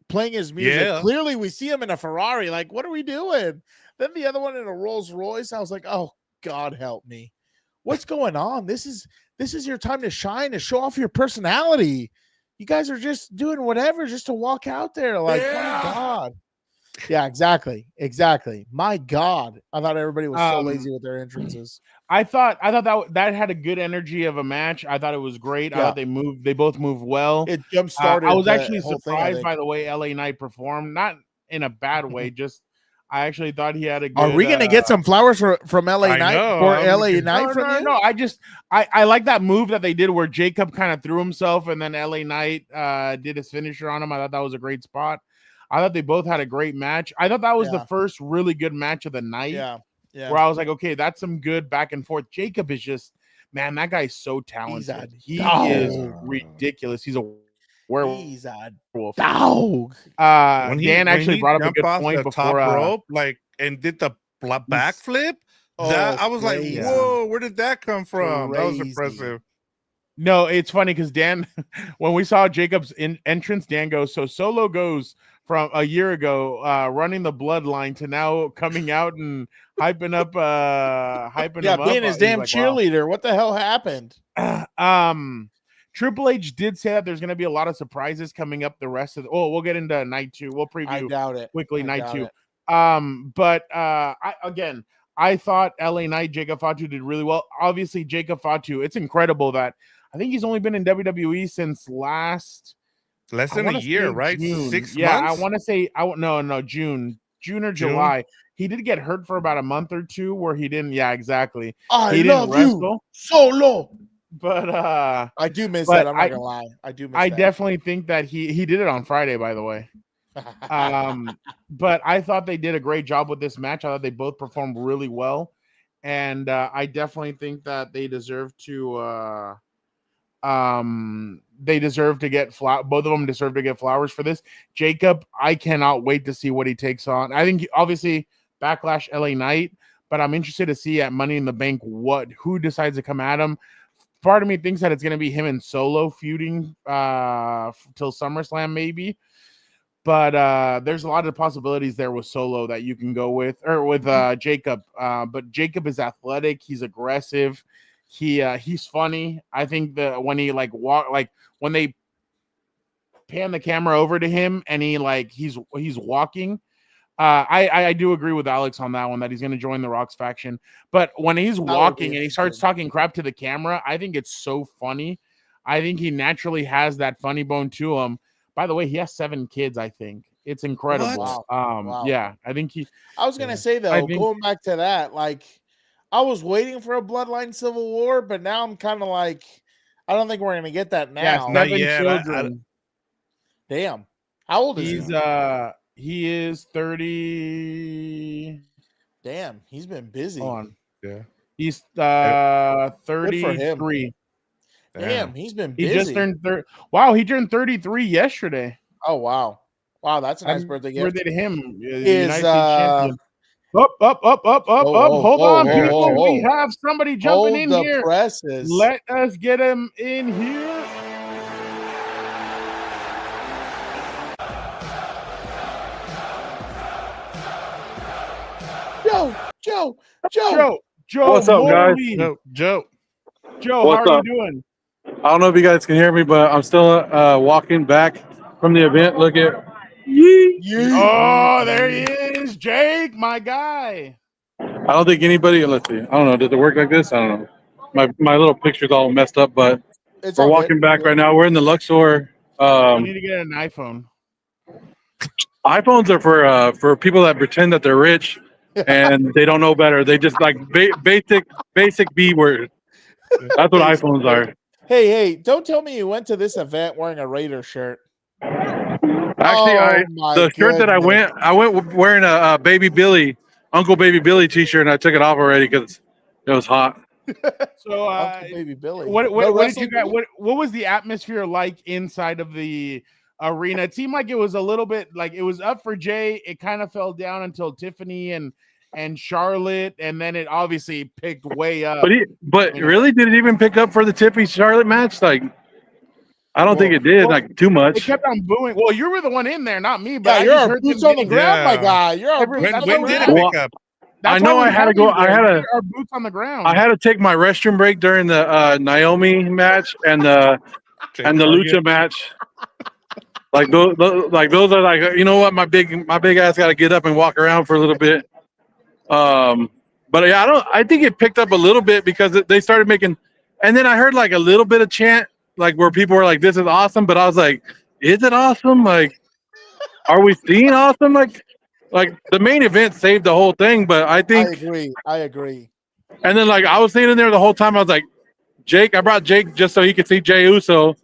playing his music. Yeah. Clearly, we see him in a Ferrari. Like, what are we doing? Then the other one in a Rolls Royce. I was like, oh God, help me! What's going on? This is your time to shine, to show off your personality. You guys are just doing whatever just to walk out there. Like, my God. Yeah, exactly. My God. I thought everybody was so lazy with their entrances. I thought that had a good energy of a match. I thought it was great. I thought they both moved well. It jump started. I was actually surprised by the way LA Knight performed, not in a bad way, just I actually thought he had a good. Are we gonna get some flowers from LA Knight or LA Knight from you? No, I like that move that they did where Jacob kind of threw himself and then LA Knight did his finisher on him. I thought that was a great spot. I thought they both had a great match. I thought that was the first really good match of the night. Yeah. Where I was like, okay, that's some good back and forth. Jacob is just, man, that guy's so talented. He is ridiculous. He's a werewolf. He's a dog. Dan actually brought up a good point before. Top rope, and did the backflip. I was like, whoa, where did that come from? That was impressive. No, it's funny because Dan, when we saw Jacob's entrance, Dan goes, so Solo goes from a year ago running the bloodline to now coming out and hyping him up. Being his damn cheerleader. Wow. What the hell happened? Triple H did say that there's going to be a lot of surprises coming up the rest of the we'll get into night 2. We'll preview I doubt it. quickly night 2. I thought LA Knight, Jacob Fatu did really well. Obviously, Jacob Fatu, it's incredible that I think he's only been in WWE since less than a year, right? June. 6 months. Yeah, I want to say June or July. He did get hurt for about a month or two where he didn't. Yeah, exactly. He didn't wrestle. Solo. But I do miss that. I'm not gonna lie. I definitely think that he did it on Friday, by the way. But I thought they did a great job with this match. I thought they both performed really well, and I definitely think that they deserve to. They deserve to get both of them deserve to get flowers for this. Jacob, I cannot wait to see what he takes on. I think obviously Backlash LA Knight, but I'm interested to see at Money in the Bank who decides to come at him. Part of me thinks that it's going to be him and Solo feuding till SummerSlam maybe. But there's a lot of possibilities there with Solo that you can go with, or with Jacob. But Jacob is athletic. He's aggressive. He's funny. I think that when he when they pan the camera over to him and he's walking. I do agree with Alex on that one that he's going to join the Rock's faction. But when he's walking and he starts talking crap to the camera, I think it's so funny. I think he naturally has that funny bone to him. By the way, he has 7 kids, I think. It's incredible. Wow. Yeah, I think I was going to say, though, going back to that, I was waiting for a Bloodline Civil War, but now I'm kind of like, I don't think we're going to get that now. Yeah, 7 children. Damn. How old is he? He is 30. Damn, he's been busy. Hold on. Yeah. He's 33. Damn, he's been busy. He just turned 30. Wow, he turned 33 yesterday. Oh, wow. Wow, that's a nice birthday gift. Birthday to him. United States champion. Up. Hold on, people. We have somebody jumping in here. Presses. Let us get him in here. Joe. What's up, guys? Joe. Joe, What's how are up? you doing? I don't know if you guys can hear me, but I'm still walking back from the event. Look at. Oh, there he is, Jake, my guy. I don't think anybody. Let's see. I don't know. Does it work like this? I don't know. My little picture's all messed up, but It's we're all walking good. back right now. We're in the Luxor. You need to get an iPhone. iPhones are for people that pretend that they're rich and they don't know better. They just like basic B word. That's what iPhones are. Hey, don't tell me you went to this event wearing a Raider shirt. Actually, the shirt that I went wearing a Baby Billy, Uncle Baby Billy T-shirt, and I took it off already because it was hot. So, Uncle Baby Billy. what No did you wrestling guys? for you? What was the atmosphere like inside of the arena? It seemed like it was a little bit like it was up for Jay. It kind of fell down until Tiffany and Charlotte, and then it obviously picked way up. But really, did it even pick up for the Tiffy Charlotte match? Like, I don't think it did. Like too They much. kept on booing. Well, you were the one in there, not me. But Yeah, I you're just our heard boots them on the getting- ground, my Yeah. guy. You're our boots When on the did it ground. pick up? That's I know why we I had to have go. you I there. had We to. need our boots on the ground. I had to take my restroom break during the Naomi match and the Lucha match. Like those are like, you know what, my big ass got to get up and walk around for a little bit. But yeah, I think it picked up a little bit because they started making, and then I heard like a little bit of chant, like where people were like, "This is awesome," but I was like, "Is it awesome? Like, are we seeing awesome?" Like the main event saved the whole thing, but I think, I agree. and then like I was sitting there the whole time, I was like, I brought Jake just so he could see Jey Uso.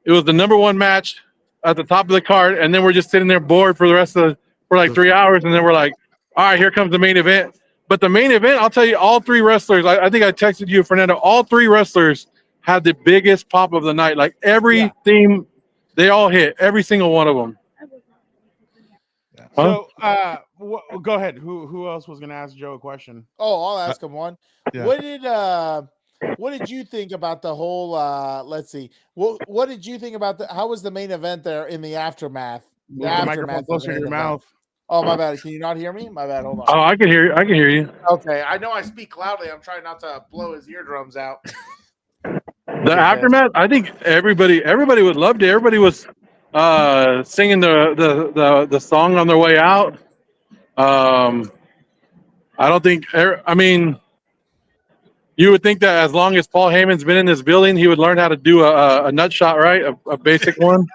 It was the number one match at the top of the card, and then we're just sitting there bored for the rest of for like 3 hours, and then we're like, all right, here comes the main event. But the main event, I'll tell you, all three wrestlers, I think I texted you, Fernando, all three wrestlers had the biggest pop of the night. Like every theme, they all hit, every single one of them. So, go ahead. Who else was going to ask Joe a question? Oh, I'll ask him one. Yeah. What did you think about the whole? Let's see. What did you think about how was the main event there in the aftermath? The microphone closer to your mouth. Oh, my bad. Can you not hear me? My bad. Hold on. Oh, I can hear you. I can hear you. Okay, I know I speak loudly. I'm trying not to blow his eardrums out. The aftermath, I think everybody would loved it. Everybody was singing the song on their way out. I don't think. I mean, you would think that as long as Paul Heyman's been in this building, he would learn how to do a nut shot, right? A basic one.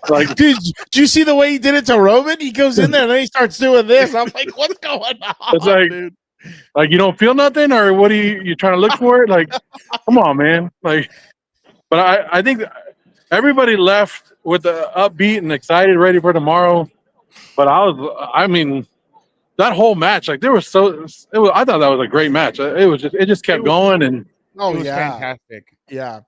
Like, did you see the way he did it to Roman? He goes in there and then he starts doing this. I'm like, what's going on? It's like, dude? Like you don't feel nothing, or what are you trying to look for it? Like, come on, man. Like, but I think everybody left with the upbeat and excited, ready for tomorrow. But I mean, that whole match, like I thought that was a great match. It just kept going, and it was fantastic. Yeah.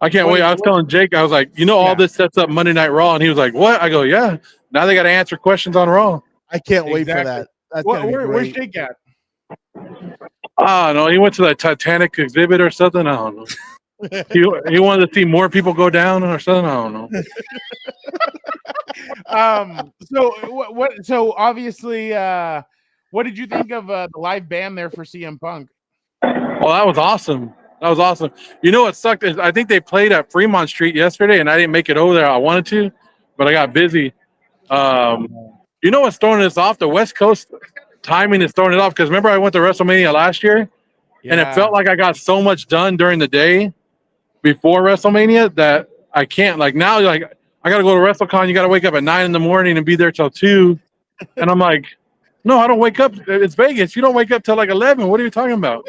I can't wait. I was telling Jake, I was like, all this sets up Monday Night Raw, and he was like, what? I go, yeah. Now they got to answer questions on Raw. I can't wait for that. That's where's Jake at? I don't know. He went to the Titanic exhibit or something. I don't know. he wanted to see more people go down or something. I don't know. So obviously, what did you think of the live band there for CM Punk? Well, that was awesome. You know what sucked is I think they played at Fremont Street yesterday, and I didn't make it over there. I wanted to, but I got busy. You know what's throwing us off? The West Coast timing is throwing it off, because remember I went to WrestleMania last year, and it felt like I got so much done during the day before WrestleMania that I can't. Like now, like I got to go to WrestleCon. You got to wake up at 9 in the morning and be there till 2, and I'm like, no, I don't wake up. It's Vegas. You don't wake up till like 11. What are you talking about?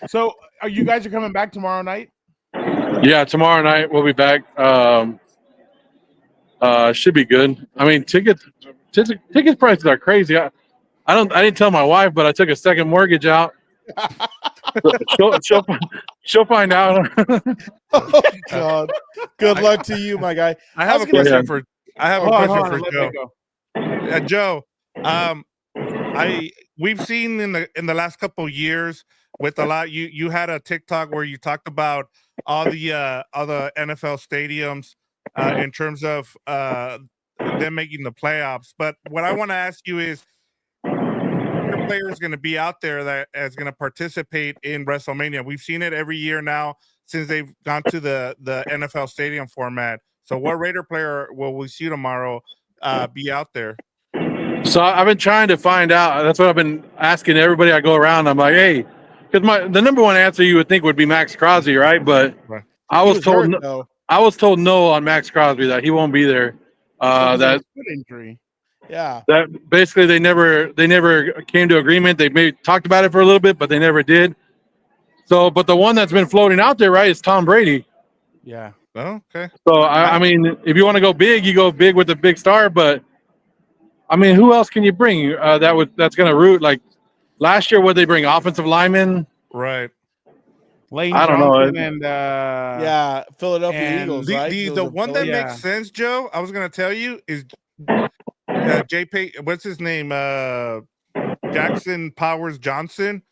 So, are you guys coming back tomorrow night? Yeah, tomorrow night we'll be back. Should be good. I mean, ticket prices are crazy. I didn't tell my wife, but I took a second mortgage out. she'll find out. Oh God! Good luck to you, my guy. I have a question for Joe. Joe, we've seen in the last couple of years with a lot. You had a TikTok where you talked about all the NFL stadiums in terms of them making the playoffs. But what I want to ask you is, your player is going to be out there that is going to participate in WrestleMania? We've seen it every year now since they've gone to the NFL stadium format. So what Raider player will we see tomorrow be out there? So I've been trying to find out. That's what I've been asking everybody I go around. I'm like, hey, because the number one answer you would think would be Max Crosby, right? But Right. I was told hurt, though. I was told no on Max Crosby, that he won't be there. That foot injury. Yeah. that basically they never came to agreement. They maybe talked about it for a little bit, but they never did. So, but the one that's been floating out there, right, is Tom Brady. Yeah. Oh, okay. So I mean, if you want to go big, you go big with a big star. But I mean, who else can you bring that's going to root? Like last year, would they bring offensive linemen? Right. Lane I don't know. Johnson and Yeah, Philadelphia and Eagles, The, right? the, He was the a one that Philly. Yeah. makes sense, Joe, I was going to tell you is JP. What's his name? Jackson Powers Johnson.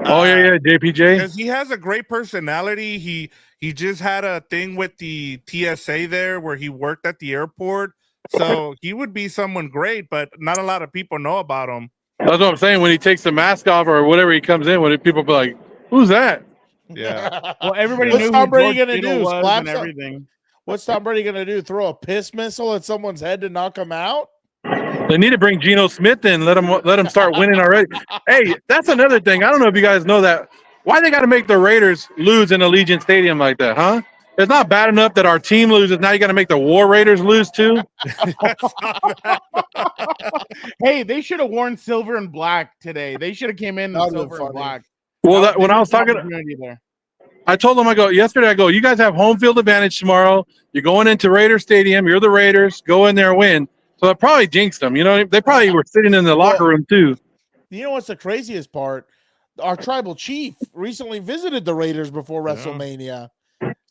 Oh yeah, JPJ. Because he has a great personality. He just had a thing with the TSA there where he worked at the airport. So he would be someone great, but not a lot of people know about him. That's what I'm saying. When he takes the mask off or whatever, he comes in, when people be like, "Who's that?" Yeah. well, everybody What's knew Tom who Brady George gonna Kittle do? was Slap and some- everything. What's Tom Brady gonna do? Throw a piss missile at someone's head to knock him out? They need to bring Geno Smith in. Let him start winning already. Hey, that's another thing. I don't know if you guys know that. Why they got to make the Raiders lose in Allegiant Stadium like that, huh? It's not bad enough that our team loses. Now you got to make the War Raiders lose too. Hey, they should have worn silver and black today. They should have came in That would've been silver and funny. black. Well, That when I was missed talking, opportunity there. I told them, yesterday, you guys have home field advantage tomorrow. You're going into Raider Stadium. You're the Raiders. Go in there and win. So that probably jinxed them. You know, they probably were sitting in the locker room too. You know what's the craziest part? Our tribal chief recently visited the Raiders before WrestleMania.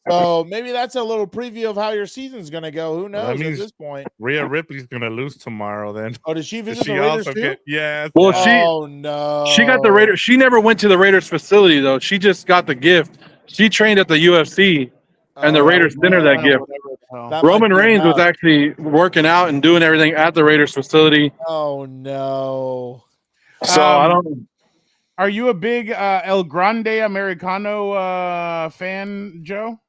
So maybe that's a little preview of how your season's going to go. Who knows at means- this point? Rhea Ripley's going to lose tomorrow then. Oh, did she visit She the Raiders also too? yeah. Well, Oh, no. she got the Raiders. She never went to the Raiders facility though. She just got the gift. She trained at the UFC, and the Oh, Raiders sent her that gift. Whatever the hell. that Roman might be Reigns was enough. actually working out and doing everything at the Raiders facility. Oh, no. So I don't. Are you a big El Grande Americano fan, Joe?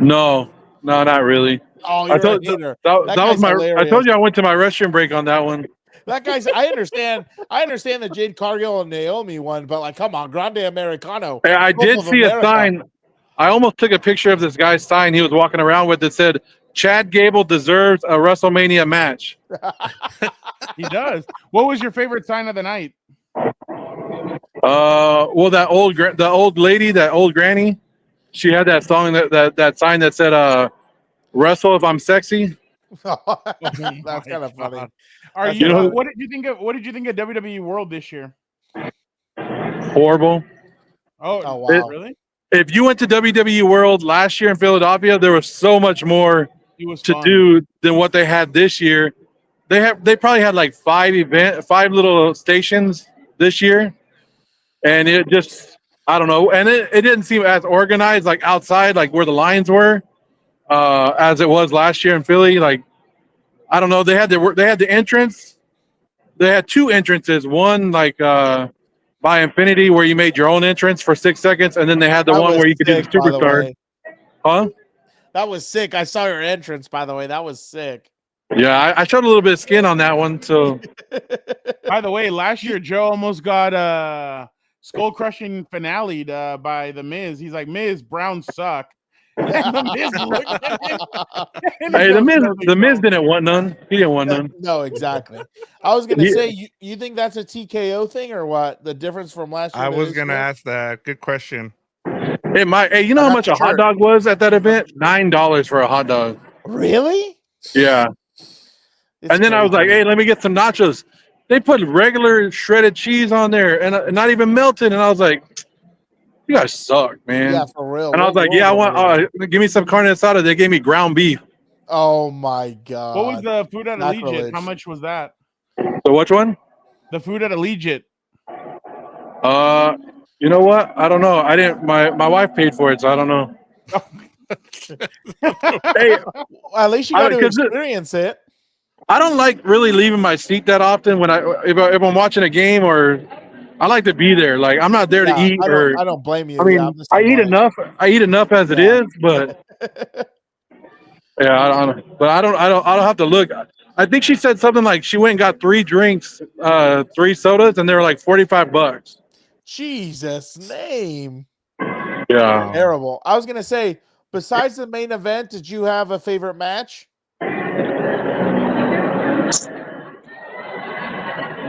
No, not really. Oh, I you're a told hater. that That was guy's my. I hilarious. told you I went to my restroom break on that one. That guy's. I understand the Jade Cargill and Naomi one, but like, come on, Grande Americano. Hey, I Both did of see a America. sign. I almost took a picture of this guy's sign he was walking around with that said, "Chad Gable deserves a WrestleMania match." He does. What was your favorite sign of the night? Well, the old lady, that old granny, she had that song that sign that said, "Wrestle if I'm sexy." That's my kind of funny. God. Are That's you? funny. What did you think of? What did you think of WWE World this year? Horrible. Oh, wow. Really? If you went to WWE World last year in Philadelphia, there was so much more It was to fun. do than what they had this year. They probably had like five little stations this year, and it just, I don't know, and it didn't seem as organized like outside, like where the lines were, as it was last year in Philly. Like, I don't know, they had the entrance. They had two entrances. One like by Infinity, where you made your own entrance for 6 seconds, and then they had the That one was where you could do the sick, by the superstar. way. Huh? That was sick. I saw your entrance, by the way. That was sick. Yeah, I showed a little bit of skin on that one. So By the way, last year Joe almost got skull crushing finale'd by the Miz. He's like, Miz, Browns suck. And the Miz looked at him. and he hey, goes, the "No, they Miz don't." didn't want none. He didn't want none. No, exactly. I was gonna Yeah. say, you think that's a TKO thing or what? The difference from last year. I to was this going to year? ask that. Good question. Hey, you know how I'm much not a hot sure. dog was at that event? $9 for a hot dog. Really? Yeah. It's And then I was like, crazy. hey, let me get some nachos. They put regular shredded cheese on there and not even melted. And I was like, you guys suck, man. yeah, for real. And I was like, yeah, I want, give me some carne asada. They gave me ground beef. Oh my god. What was the food at Allegiant? Sacrilege. How much was that? So which one? The food at Allegiant. You know what? I don't know. I didn't, my wife paid for it, so I don't know. Hey, At least you got to 'cause experience it. I don't like really leaving my seat that often when if I'm watching a game, or I like to be there. Like I'm not there to Yeah, eat, or I don't blame you. I mean, Yeah, I'm the I same eat way. enough. I eat enough as it Yeah. is, but yeah, I don't have to look. I think she said something like she went and got 3 drinks, 3 sodas, and they were like $45. Jesus name. Yeah. Terrible. I was gonna say, besides the main event, did you have a favorite match?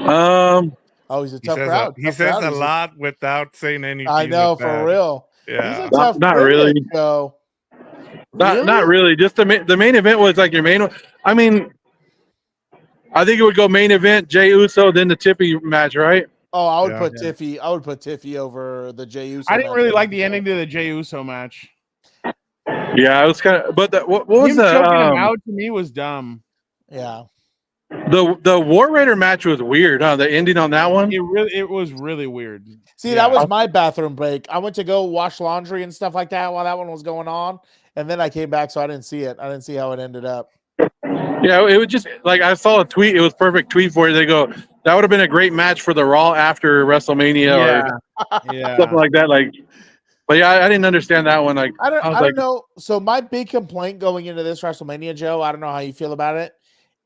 Oh, he's a tough crowd. He Tough says crowd. a lot without saying anything. I know, with for that. real. He's Yeah. a tough Not critic, really. so Not really. Just the main event was like your main one. I mean, I think it would go main event, Jey Uso, then the Tiffy match, right? Oh, I would Yeah. put Tiffy. I would put Tiffy over the Jey Uso. I didn't match. really like the ending to the Jey Uso match. Yeah, it was kind of. But what was Him the choking him out to me was dumb. Yeah. the War Raider match was weird, huh? The ending on that one. It was really weird. See, that was my bathroom break. I went to go wash laundry and stuff like that while that one was going on, and then I came back, so I didn't see it. I didn't see how it ended up. Yeah, it was just like I saw a tweet. It was perfect tweet for it. They go, that would have been a great match for the Raw after WrestleMania or something like that. Like, but yeah, I didn't understand that one. Like, I don't know. So my big complaint going into this WrestleMania, Joe, I don't know how you feel about it,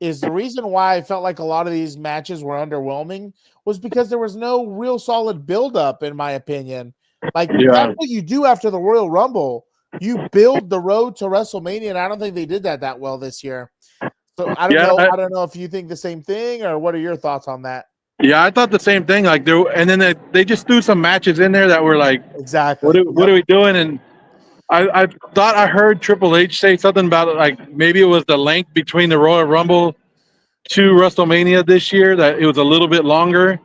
is the reason why I felt like a lot of these matches were underwhelming was because there was no real solid build-up, in my opinion. Like, that's what you do after the Royal Rumble. You build the road to WrestleMania, and I don't think they did that well this year. So I don't know. I don't know if you think the same thing, or what are your thoughts on that? Yeah, I thought the same thing. Like, and then they just threw some matches in there that were like, exactly, what are we doing? And I thought I heard Triple H say something about it, like maybe it was the length between the Royal Rumble to WrestleMania this year, that it was a little bit longer.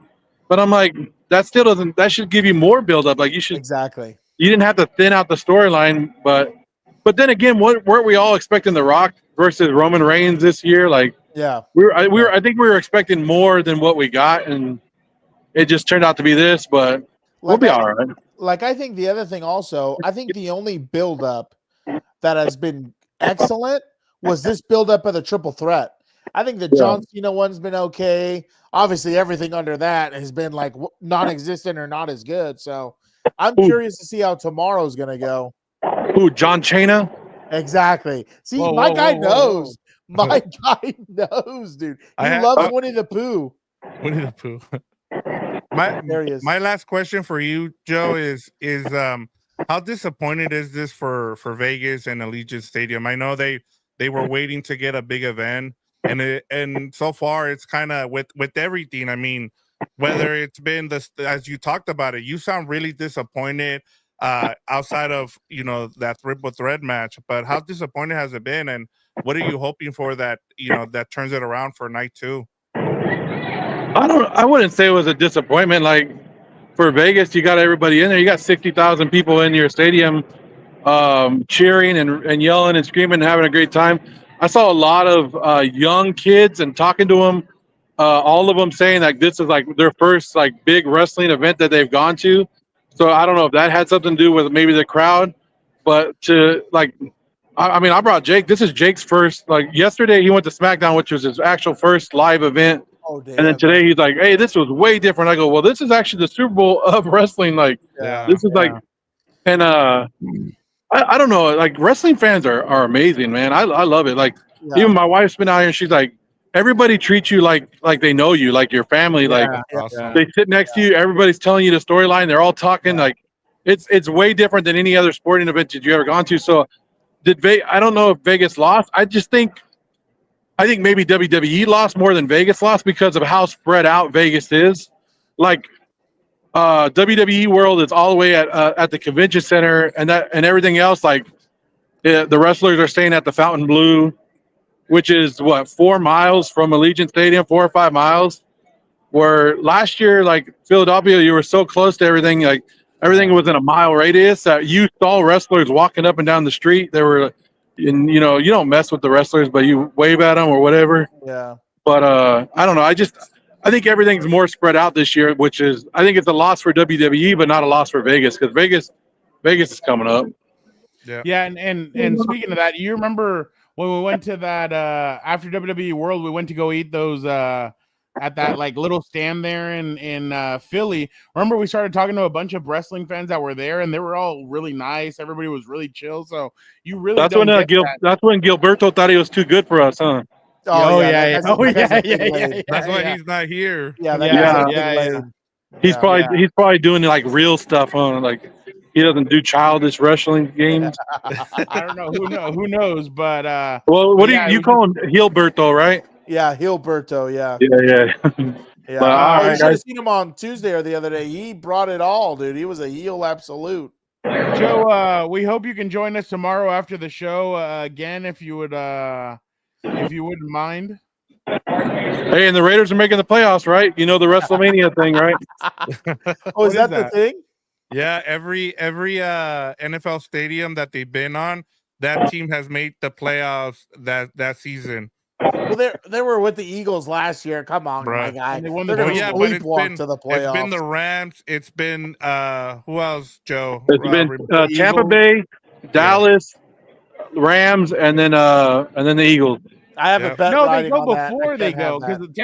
But I'm like, that still doesn't. That should give you more build up. Like you should exactly. You didn't have to thin out the storyline, but then again, weren't we all expecting The Rock versus Roman Reigns this year? Like, yeah, I think we were expecting more than what we got, and it just turned out to be this. But we'll be all right. Like, I think the other thing also, I think the only build-up that has been excellent was this build-up of the triple threat. I think the John Cena one's been okay. Obviously, everything under that has been like non-existent or not as good. So I'm curious to see how tomorrow's going to go. Ooh, John Cena? Exactly. See, my guy knows. My guy knows, dude. He loves Winnie the Pooh. Winnie the Pooh. My last question for you, Joe, is how disappointed is this for Vegas and Allegiant Stadium? I know they were waiting to get a big event, and so far it's kind of with everything. I mean, whether it's been as you talked about it, you sound really disappointed outside of that triple threat match. But how disappointed has it been, and what are you hoping for that that turns it around for night 2? I wouldn't say it was a disappointment. Like, for Vegas, you got everybody in there. You got 60,000 people in your stadium cheering and yelling and screaming and having a great time. I saw a lot of young kids and talking to them, all of them saying like this is like their first like big wrestling event that they've gone to. So I don't know if that had something to do with maybe the crowd, but I mean, I brought Jake. This is Jake's first, like yesterday he went to SmackDown, which was his actual first live event. Oh, damn. And then today he's like, hey, this was way different. I go, well, this is actually the Super Bowl of wrestling. Like, this is like, and I don't know, like wrestling fans are amazing, man. I love it. Like, even my wife's been out here and she's like, everybody treats you like they know you, like your family. Like, they sit next to you. Everybody's telling you the storyline. They're all talking. Like, it's way different than any other sporting event that you ever gone to. So I don't know if Vegas lost. I think maybe WWE lost more than Vegas lost because of how spread out Vegas is. Like, WWE World is all the way at the convention center, and everything else. Like, the wrestlers are staying at the Fountain Blue, which is 4 miles from Allegiant Stadium, 4 or 5 miles. Where last year, like Philadelphia, you were so close to everything. Like, everything was in a mile radius that you saw wrestlers walking up and down the street. They were. And you don't mess with the wrestlers, but you wave at them or whatever. Yeah. But I don't know. I think everything's more spread out this year, which is, I think it's a loss for WWE, but not a loss for Vegas, because Vegas is coming up. Yeah. And speaking of that, you remember when we went to that after WWE World, we went to go eat those at that like little stand there in Philly. Remember, we started talking to a bunch of wrestling fans that were there, and they were all really nice. Everybody was really chill. So you really That's don't when get that. that's when Gilberto thought he was too good for us, huh? Oh, yeah. yeah. That Oh, guy's a yeah, big yeah, lame. yeah. That's why yeah. he's not here. Yeah, that Yeah, guy's a big yeah. lame. He's Yeah. probably doing like real stuff, huh? Like he doesn't do childish wrestling games. I don't know. Who knows? But Well, what do yeah, it you was call him? Gilberto, right? Yeah, Gilberto, yeah. Yeah. Yeah. But, all You right, should have guys. seen him on Tuesday or the other day. He brought it all, dude. He was a heel absolute. Joe, we hope you can join us tomorrow after the show again, if you wouldn't mind. Hey, and the Raiders are making the playoffs, right? You know the Wrestlemania thing, right? Oh, is What that the is thing? Yeah, every NFL stadium that they've been on, that team has made the playoffs that season. Well, they were with the Eagles last year. Come on, Bruh. my guy. And they won They're the going to Super Bowl. but sleepwalk to the it's been playoffs. the Rams. It's been who else, Joe? It's been the Tampa Eagles. Bay, Dallas, Rams, and then the Eagles. I have a bet No, they riding go on that. before I they can't have go because that.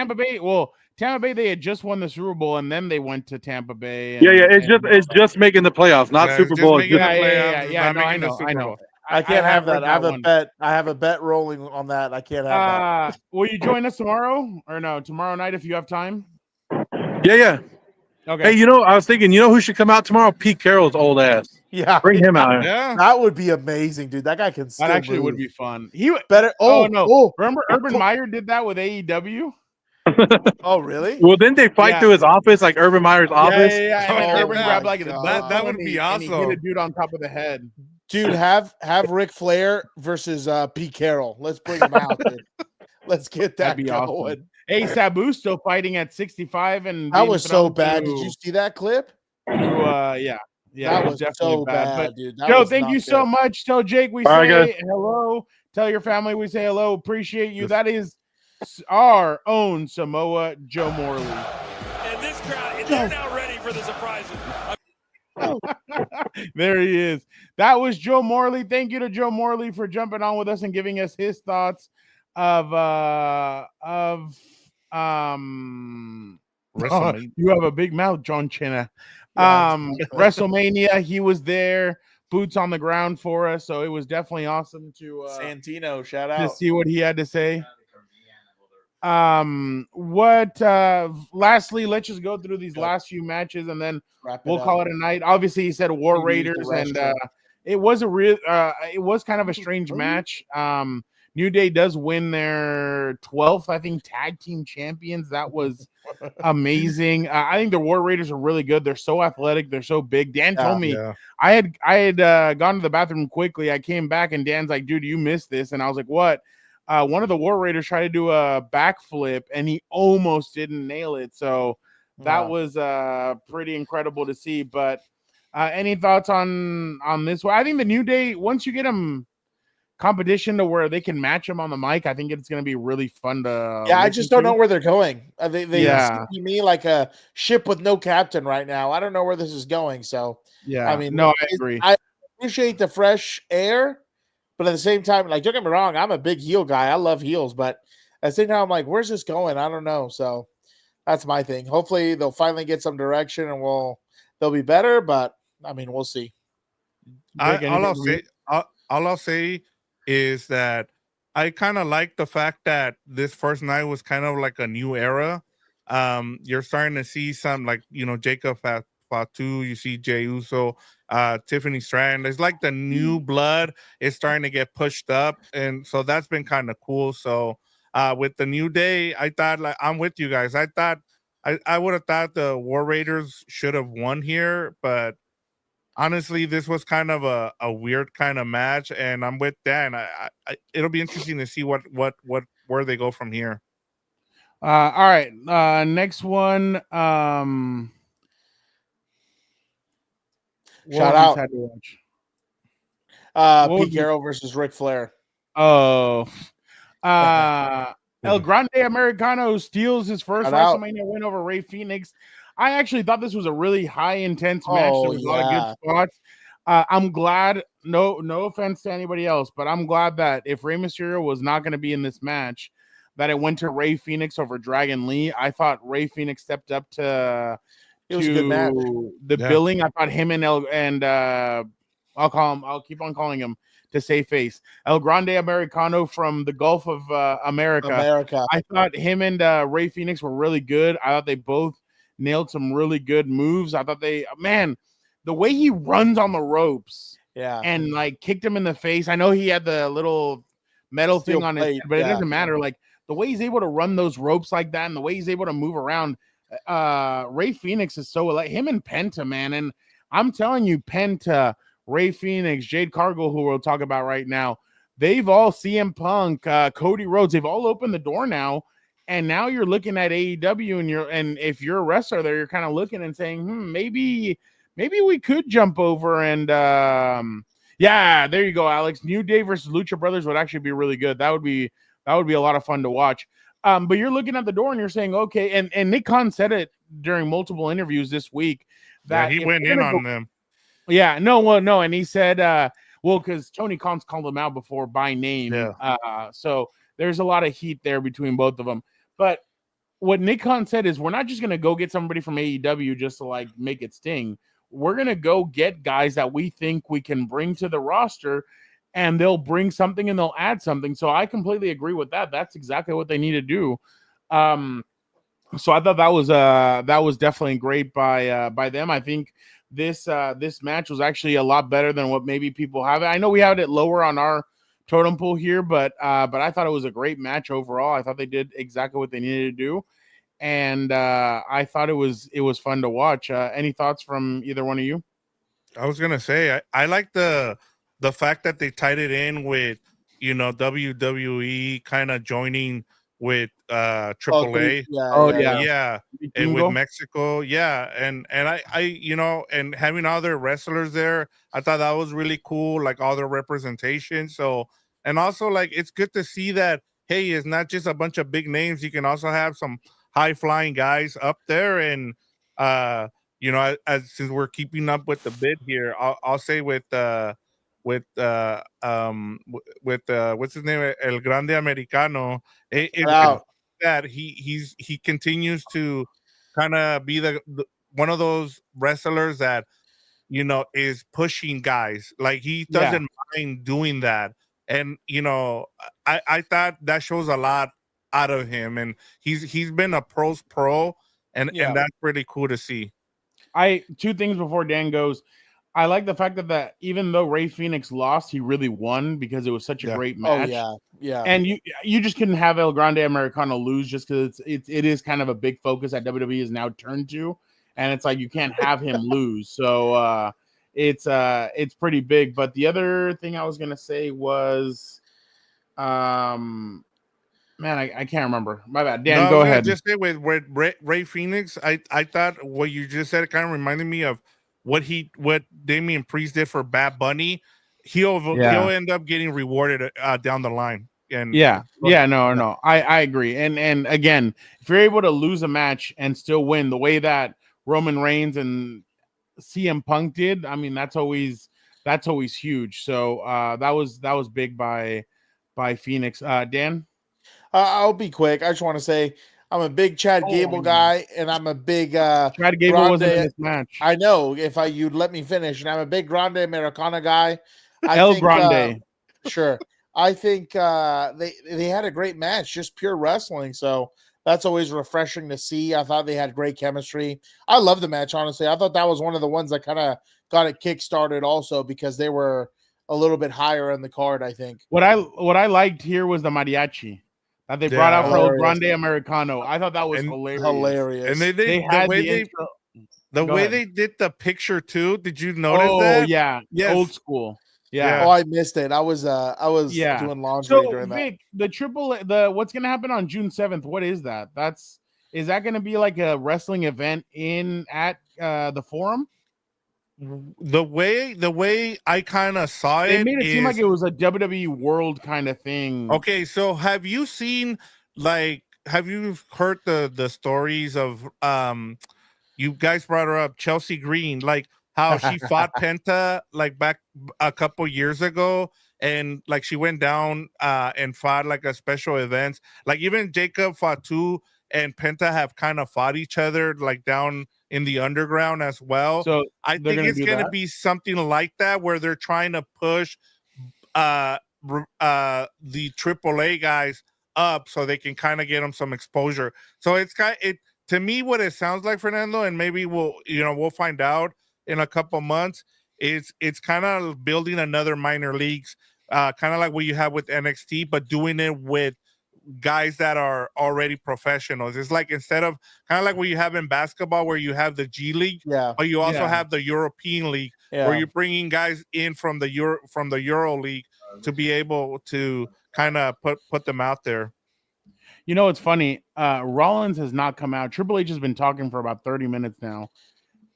Tampa Bay they had just won the Super Bowl and then they went to Tampa Bay. Yeah. It's just making the playoffs, not Yeah, Super it's just Bowl. making Yeah, the yeah, playoffs. yeah, It's yeah. not No, I making the know, Super I know. Bowl. I can't have heard that. I have a one. bet. I have a bet rolling on that. I can't have that. Will you join us tomorrow or no? Tomorrow night if you have time. Yeah. Okay. Hey, I was thinking, who should come out tomorrow? Pete Carroll's old ass. Yeah, Bring him out. Yeah. that would be amazing, dude. That guy can still That actually move. would be fun. He better. Oh, Oh no. Oh, Remember Urban Meyer did that with AEW? oh, really? Well, didn't they fight Yeah. through his office, like Urban Meyer's office? Yeah. And then Oh, Urban my grabbed like the God. That would and be he- and he hit a awesome. dude on top of the head. Dude, have Ric Flair versus Pete Carroll. Let's bring him out, dude. Let's get that That'd be going. awesome. Hey, Sabu's still fighting at 65 and That being was so thrown bad. to- Did you see that clip? yeah. That it was definitely so bad. bad, But dude. That Joe, was thank not you so good. much. Tell Jake we All right, say guys. hello. Tell your family we say hello. Appreciate you. That is our own Samoa Joe Morley. And this crowd, they're now ready for the surprises. There he is. That was Joe Morley. Thank you to Joe Morley for jumping on with us and giving us his thoughts of WrestleMania. you have a big mouth, John Cena. Yeah, exactly. WrestleMania, he was there, boots on the ground for us, so it was definitely awesome to Santino, shout to out. see what he had to say. Lastly, let's just go through these last few matches and then Wrap we'll up. call it a night. Obviously, he said War He Raiders, used the and restroom. it was it was kind of a strange match. New Day does win their 12th, I think, tag team champions. That was amazing. I think the War Raiders are really good. They're so athletic. They're so big. Dan told me Yeah. I had gone to the bathroom quickly. I came back and Dan's like, dude, you missed this. And I was like, what? One of the War Raiders tried to do a backflip and he almost didn't nail it. So that was pretty incredible to see. But any thoughts on this one? I think the New Day, once you get them competition to where they can match them on the mic, I think it's going to be really fun to Yeah, I listen just don't to. know where they're going. They Yeah. seem to me like a ship with no captain right now. I don't know where this is going. So Yeah, I mean, no, I agree. I appreciate the fresh air, but at the same time, like, don't get me wrong, I'm a big heel guy. I love heels, but at the same time, I'm like, where's this going? I don't know. So that's my thing. Hopefully, they'll finally get some direction and they'll be better. But I mean, we'll see. Jake, All anything I'll say is that I kind of like the fact that this first night was kind of like a new era. You're starting to see some, like, Jacob Fatu, you see Jey Uso, Tiffany Strand. It's like the new blood is starting to get pushed up, and so that's been kind of cool. So with the New Day, I thought, like, I'm with you guys. I thought I would have thought the War Raiders should have won here, but honestly, this was kind of a weird kind of match, and I'm with Dan. It'll be interesting to see where they go from here. All right. Next one. Shout out. Had to watch? Pete Carroll versus Ric Flair. Oh. El Grande Americano steals his first Shout out. WrestleMania win over Rey Fenix. I actually thought this was a really high intense match. Oh, There was a lot of yeah. good spots. I'm glad no offense to anybody else, but I'm glad that if Rey Mysterio was not going to be in this match, that it went to Rey Fenix over Dragon Lee. I thought Rey Fenix stepped up to It was a good match. the Yeah. billing. I thought him and I'll keep on calling him to save face. El Grande Americano from the Gulf of America. I thought him and Rey Fenix were really good. I thought they both nailed some really good moves. I thought the way he runs on the ropes, and like kicked him in the face. I know he had the little metal thing on his head, but it doesn't matter. Like the way he's able to run those ropes like that, and the way he's able to move around. Rey Fenix is so like him and Penta, man. And I'm telling you, Penta, Rey Fenix, Jade Cargill, who we'll talk about right now, they've all CM Punk, Cody Rhodes, they've all opened the door now. And now you're looking at AEW, and if you're a wrestler there, you're kind of looking and saying, maybe we could jump over and yeah, there you go, Alex. New Day versus Lucha Brothers would actually be really good. That would be a lot of fun to watch. But you're looking at the door and you're saying, okay, and Nick Khan said it during multiple interviews this week that he went in on them. Yeah, no, and he said, because Tony Khan's called him out before by name. Yeah. So there's a lot of heat there between both of them. But what Nick Khan said is, we're not just gonna go get somebody from AEW just to like make it sting. We're gonna go get guys that we think we can bring to the roster, and they'll bring something and they'll add something. So I completely agree with that. That's exactly what they need to do. So I thought that was definitely great by them. I think this match was actually a lot better than what maybe people have. I know we had it lower on our totem pole here, but I thought it was a great match overall. I thought they did exactly what they needed to do, and I thought it was fun to watch. Any thoughts from either one of you? I was gonna say I like the fact that they tied it in with WWE kind of joining with AAA. Yeah. And with Mexico, and I and having other wrestlers there, I thought that was really cool, like all the representation. So, and also like it's good to see that, hey, it's not just a bunch of big names. You can also have some high flying guys up there. And since we're keeping up with the bid here, I'll say with what's his name, El Grande Americano, that he continues to kind of be the one of those wrestlers that is pushing guys. Like he doesn't mind doing that, and I thought that shows a lot out of him, and he's been a pro, and that's pretty cool to see. Two things before Dan goes. I like the fact that even though Rey Fenix lost, he really won because it was such a great match. Oh, yeah. And you just couldn't have El Grande Americano lose just because it is kind of a big focus that WWE is now turned to, and it's like you can't have him lose. So it's pretty big. But the other thing I was gonna say was, man, I can't remember. My bad. Dan, go ahead. Just say with Rey Fenix, I thought what you just said kind of reminded me of what Damian Priest did for Bad Bunny. He'll end up getting rewarded down the line. And no, I agree. And again, if you're able to lose a match and still win the way that Roman Reigns and CM Punk did, I mean that's always huge. So that was big by Phoenix. Dan, I'll be quick. I just want to say I'm a big Chad Gable guy, and I'm a big Chad Gable wasn't in this match. I know, if you'd let me finish, and I'm a big Grande Americana guy. Grande. Sure. I think they had a great match, just pure wrestling. So that's always refreshing to see. I thought they had great chemistry. I love the match, honestly. I thought that was one of the ones that kind of got it kick-started also because they were a little bit higher in the card, I think. What I liked here was the mariachi that they brought out for El Grande Americano. I thought that was hilarious. And they had the way they did the picture too. Did you notice that? Yeah. Yes. Old school. Yeah. Oh, I missed it. I was doing laundry during that. The what's gonna happen on June 7th? What is that? Is that gonna be like a wrestling event at the Forum? The way I kind of saw it made it seem like it was a WWE World kind of thing. Okay, so have you heard the stories of you guys brought her up, Chelsea Green? Like how she fought Penta like back a couple years ago, and like she went down and fought like a special events. Like even Jacob Fatu and Penta have kind of fought each other like down in the underground as well. So I they're think gonna it's do gonna that? be something like that where they're trying to push the AAA guys up so they can kind of get them some exposure. So it's kind it to me what it sounds like, Fernando, and maybe we'll find out in a couple months. It's kind of building another minor leagues, kind of like what you have with NXT, but doing it with guys that are already professionals. It's like instead of kind of like what you have in basketball where you have the G League, Yeah. but you also Yeah. have the European League where Yeah. you're bringing guys in from the Euro League to be able to kind of put them out there. You know, it's funny. Rollins has not come out. Triple H has been talking for about 30 minutes now.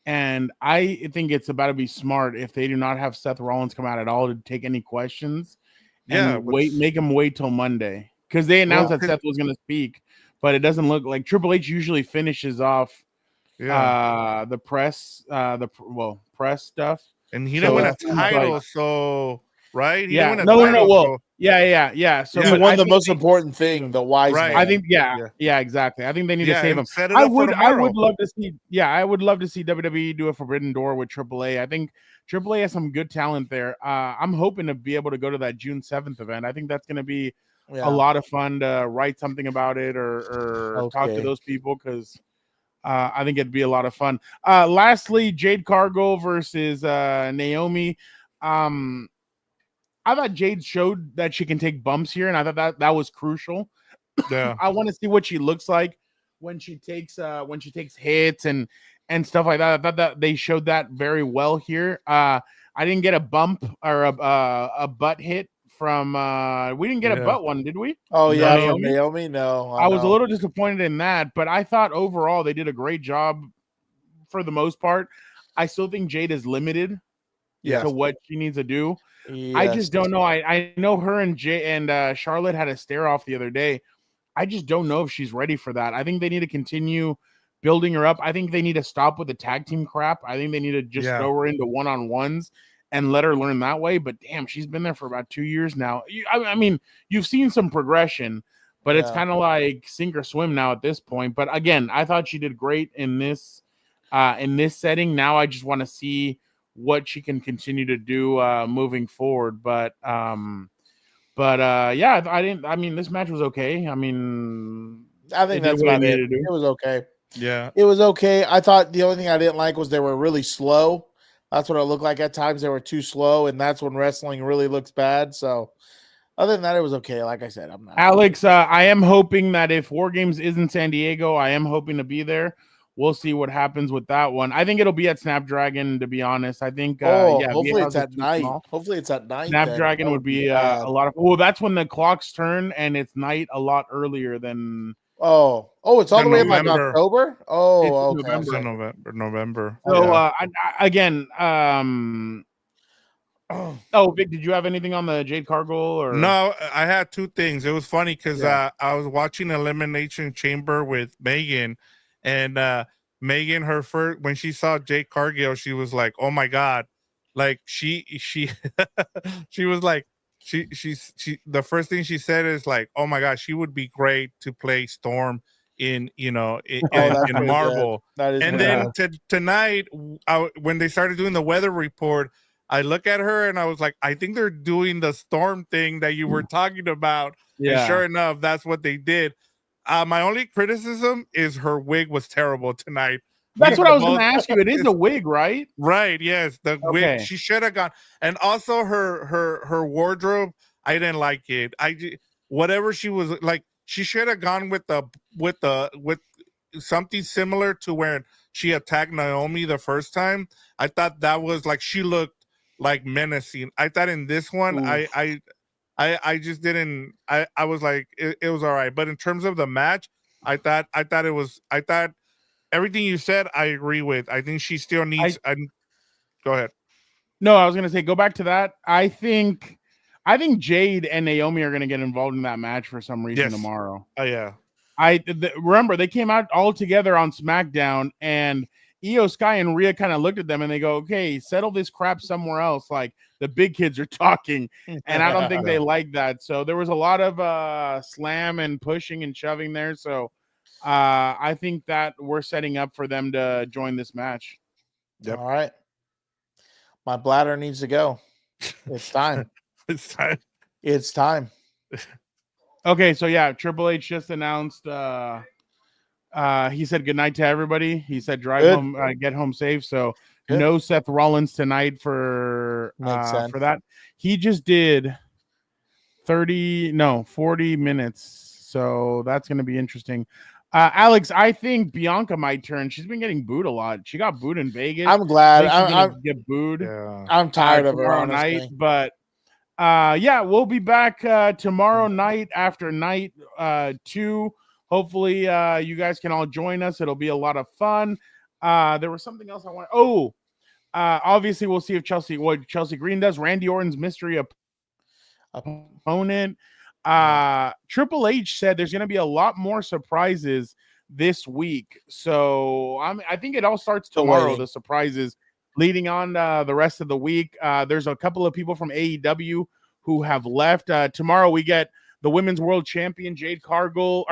And I think it's about to be smart if they do not have Seth Rollins come out at all to take any questions Yeah, and make him wait till Monday. Because they announced Well, that Seth was going to speak, but it doesn't look like Triple H usually finishes off the press, press stuff. and he So didn't win it a seems title, like- so right? He Yeah, didn't win a title. Well, So, yeah. So He but won I the think most important thing, the wise Right. man. I think, yeah, exactly. I think they need to save and him. set it I up for would tomorrow. love to see. Yeah, I would love to see WWE do a Forbidden Door with AAA. I think AAA has some good talent there. I'm hoping to be able to go to that June 7th event. I think that's going to be a lot of fun to write something about it or talk to Okay. those people because I think it'd be a lot of fun. Lastly, Jade Cargill versus Naomi. I thought Jade showed that she can take bumps here, and I thought that was crucial. Yeah. I want to see what she looks like when she takes hits and stuff like that. I thought that they showed that very well here. I didn't get a bump or a butt hit from we didn't get a butt one, did we? Oh yeah, No. from Naomi. No, I was a little disappointed in that, but I thought overall they did a great job for the most part. I still think Jade is limited to what she needs to do. I just don't know. I know her and Charlotte had a stare off the other day. I just don't know if she's ready for that. I think they need to continue building her up. I think they need to stop with the tag team crap. I think they need to just throw her into one-on-ones and let her learn that way. But damn, she's been there for about 2 years now. I mean, you've seen some progression, but it's kind of like sink or swim now at this point. But again, I thought she did great in this setting. Now I just want to see what she can continue to do moving forward. But yeah, I mean, this match was okay. I mean, I think that's about it. It was okay. Yeah. It was okay. I thought the only thing I didn't like was they were really slow. That's what it looked like at times. They were too slow, and that's when wrestling really looks bad. So other than that, it was okay. Like I said, I'm not. Alex, I am hoping that if War Games is in San Diego, I am hoping to be there. We'll see what happens with that one. I think it'll be at Snapdragon, to be honest. I think, hopefully it's at night. Hopefully it's at night. Snapdragon would be a lot of. Well, that's when the clocks turn, and it's night a lot earlier than. Oh, it's all the way in like October. Oh, okay. November. So again, Vic, did you have anything on the Jade Cargill or no? I had two things. It was funny because I was watching Elimination Chamber with Megan, and Megan, her first when she saw Jade Cargill, she was like, "Oh my god!" Like she she was like. She the first thing she said is like, "Oh my gosh, she would be great to play Storm in Marvel." And then tonight, when they started doing the weather report, I look at her and I was like, "I think they're doing the Storm thing that you were talking about." Yeah. And sure enough, that's what they did. My only criticism is her wig was terrible tonight. That's what I was going to ask you. It is the wig, right? Right. Yes, the wig. She should have gone, and also her wardrobe. I didn't like it. Whatever she was like, she should have gone with something similar to where she attacked Naomi the first time. I thought that was like she looked like menacing. I thought in this one, I just didn't. I was like, it was all right, but in terms of the match, I thought everything you said, I agree with. I think she still needs. Go ahead. No, I was going to say, go back to that. I think Jade and Naomi are going to get involved in that match for some reason tomorrow. Oh yeah. Remember they came out all together on SmackDown, and Io Sky and Rhea kind of looked at them and they go, okay, settle this crap somewhere else. Like the big kids are talking. And I don't think they like that. So there was a lot of slam and pushing and shoving there. So I think that we're setting up for them to join this match. Yep. All right. My bladder needs to go. It's time. It's time. It's time. Okay, so yeah, Triple H just announced he said goodnight to everybody. He said drive Good. home, get home safe. So Good. no Seth Rollins tonight for that. He just did 40 minutes. So that's going to be interesting. Alex, I think Bianca might turn. She's been getting booed a lot. She got booed in Vegas. I'm glad. I'm get booed. Yeah. I'm tired of her, tomorrow honestly. night, but yeah, we'll be back tomorrow night after night 2. Hopefully you guys can all join us. It'll be a lot of fun. There was something else I want. Obviously we'll see if Chelsea Green does. Randy Orton's mystery opponent. Triple H said there's going to be a lot more surprises this week. So I think it all starts tomorrow. The surprises leading on the rest of the week. There's a couple of people from AEW who have left. Tomorrow we get the Women's World Champion Jade Cargill,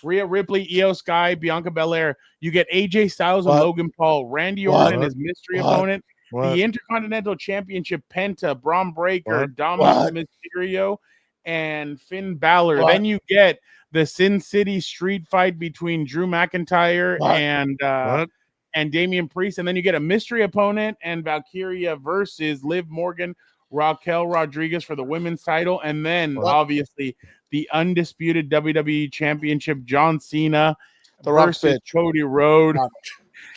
Rhea Ripley, Io Sky, Bianca Belair. You get AJ Styles and Logan Paul, Randy Orton and his mystery opponent, the Intercontinental Championship Penta, Braun Breaker, Dominic Mysterio, and Finn Balor. Then you get the Sin City street fight between Drew McIntyre and Damian Priest, and then you get a mystery opponent and Valkyria versus Liv Morgan, Raquel Rodriguez for the women's title, and then obviously the undisputed WWE Championship John Cena versus Cody Rhodes.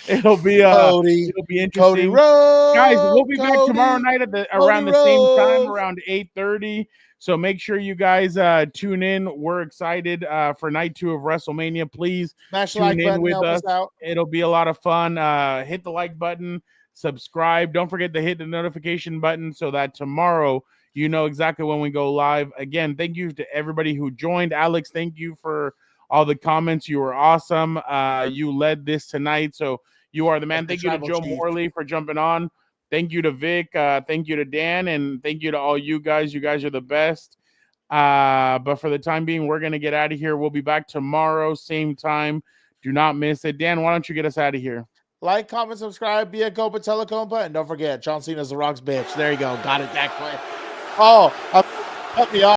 It'll be interesting. Cody Rhodes, guys. We'll be back tomorrow night at around the same time, around 8:30. So make sure you guys tune in. We're excited for night 2 of WrestleMania. Please tune in with us. It'll be a lot of fun. Hit the like button, subscribe. Don't forget to hit the notification button so that tomorrow you know exactly when we go live. Again, thank you to everybody who joined. Alex, thank you for all the comments. You were awesome. You led this tonight, so you are the man. Thank you to Joe Morley for jumping on. Thank you to Vic. Thank you to Dan, and thank you to all you guys. You guys are the best. But for the time being, we're gonna get out of here. We'll be back tomorrow, same time. Do not miss it. Dan, why don't you get us out of here? Like, comment, subscribe, be a Compa, tell a Compa, and don't forget, John Cena's the Rock's bitch. There you go. Got it that quick. Oh, cut me off.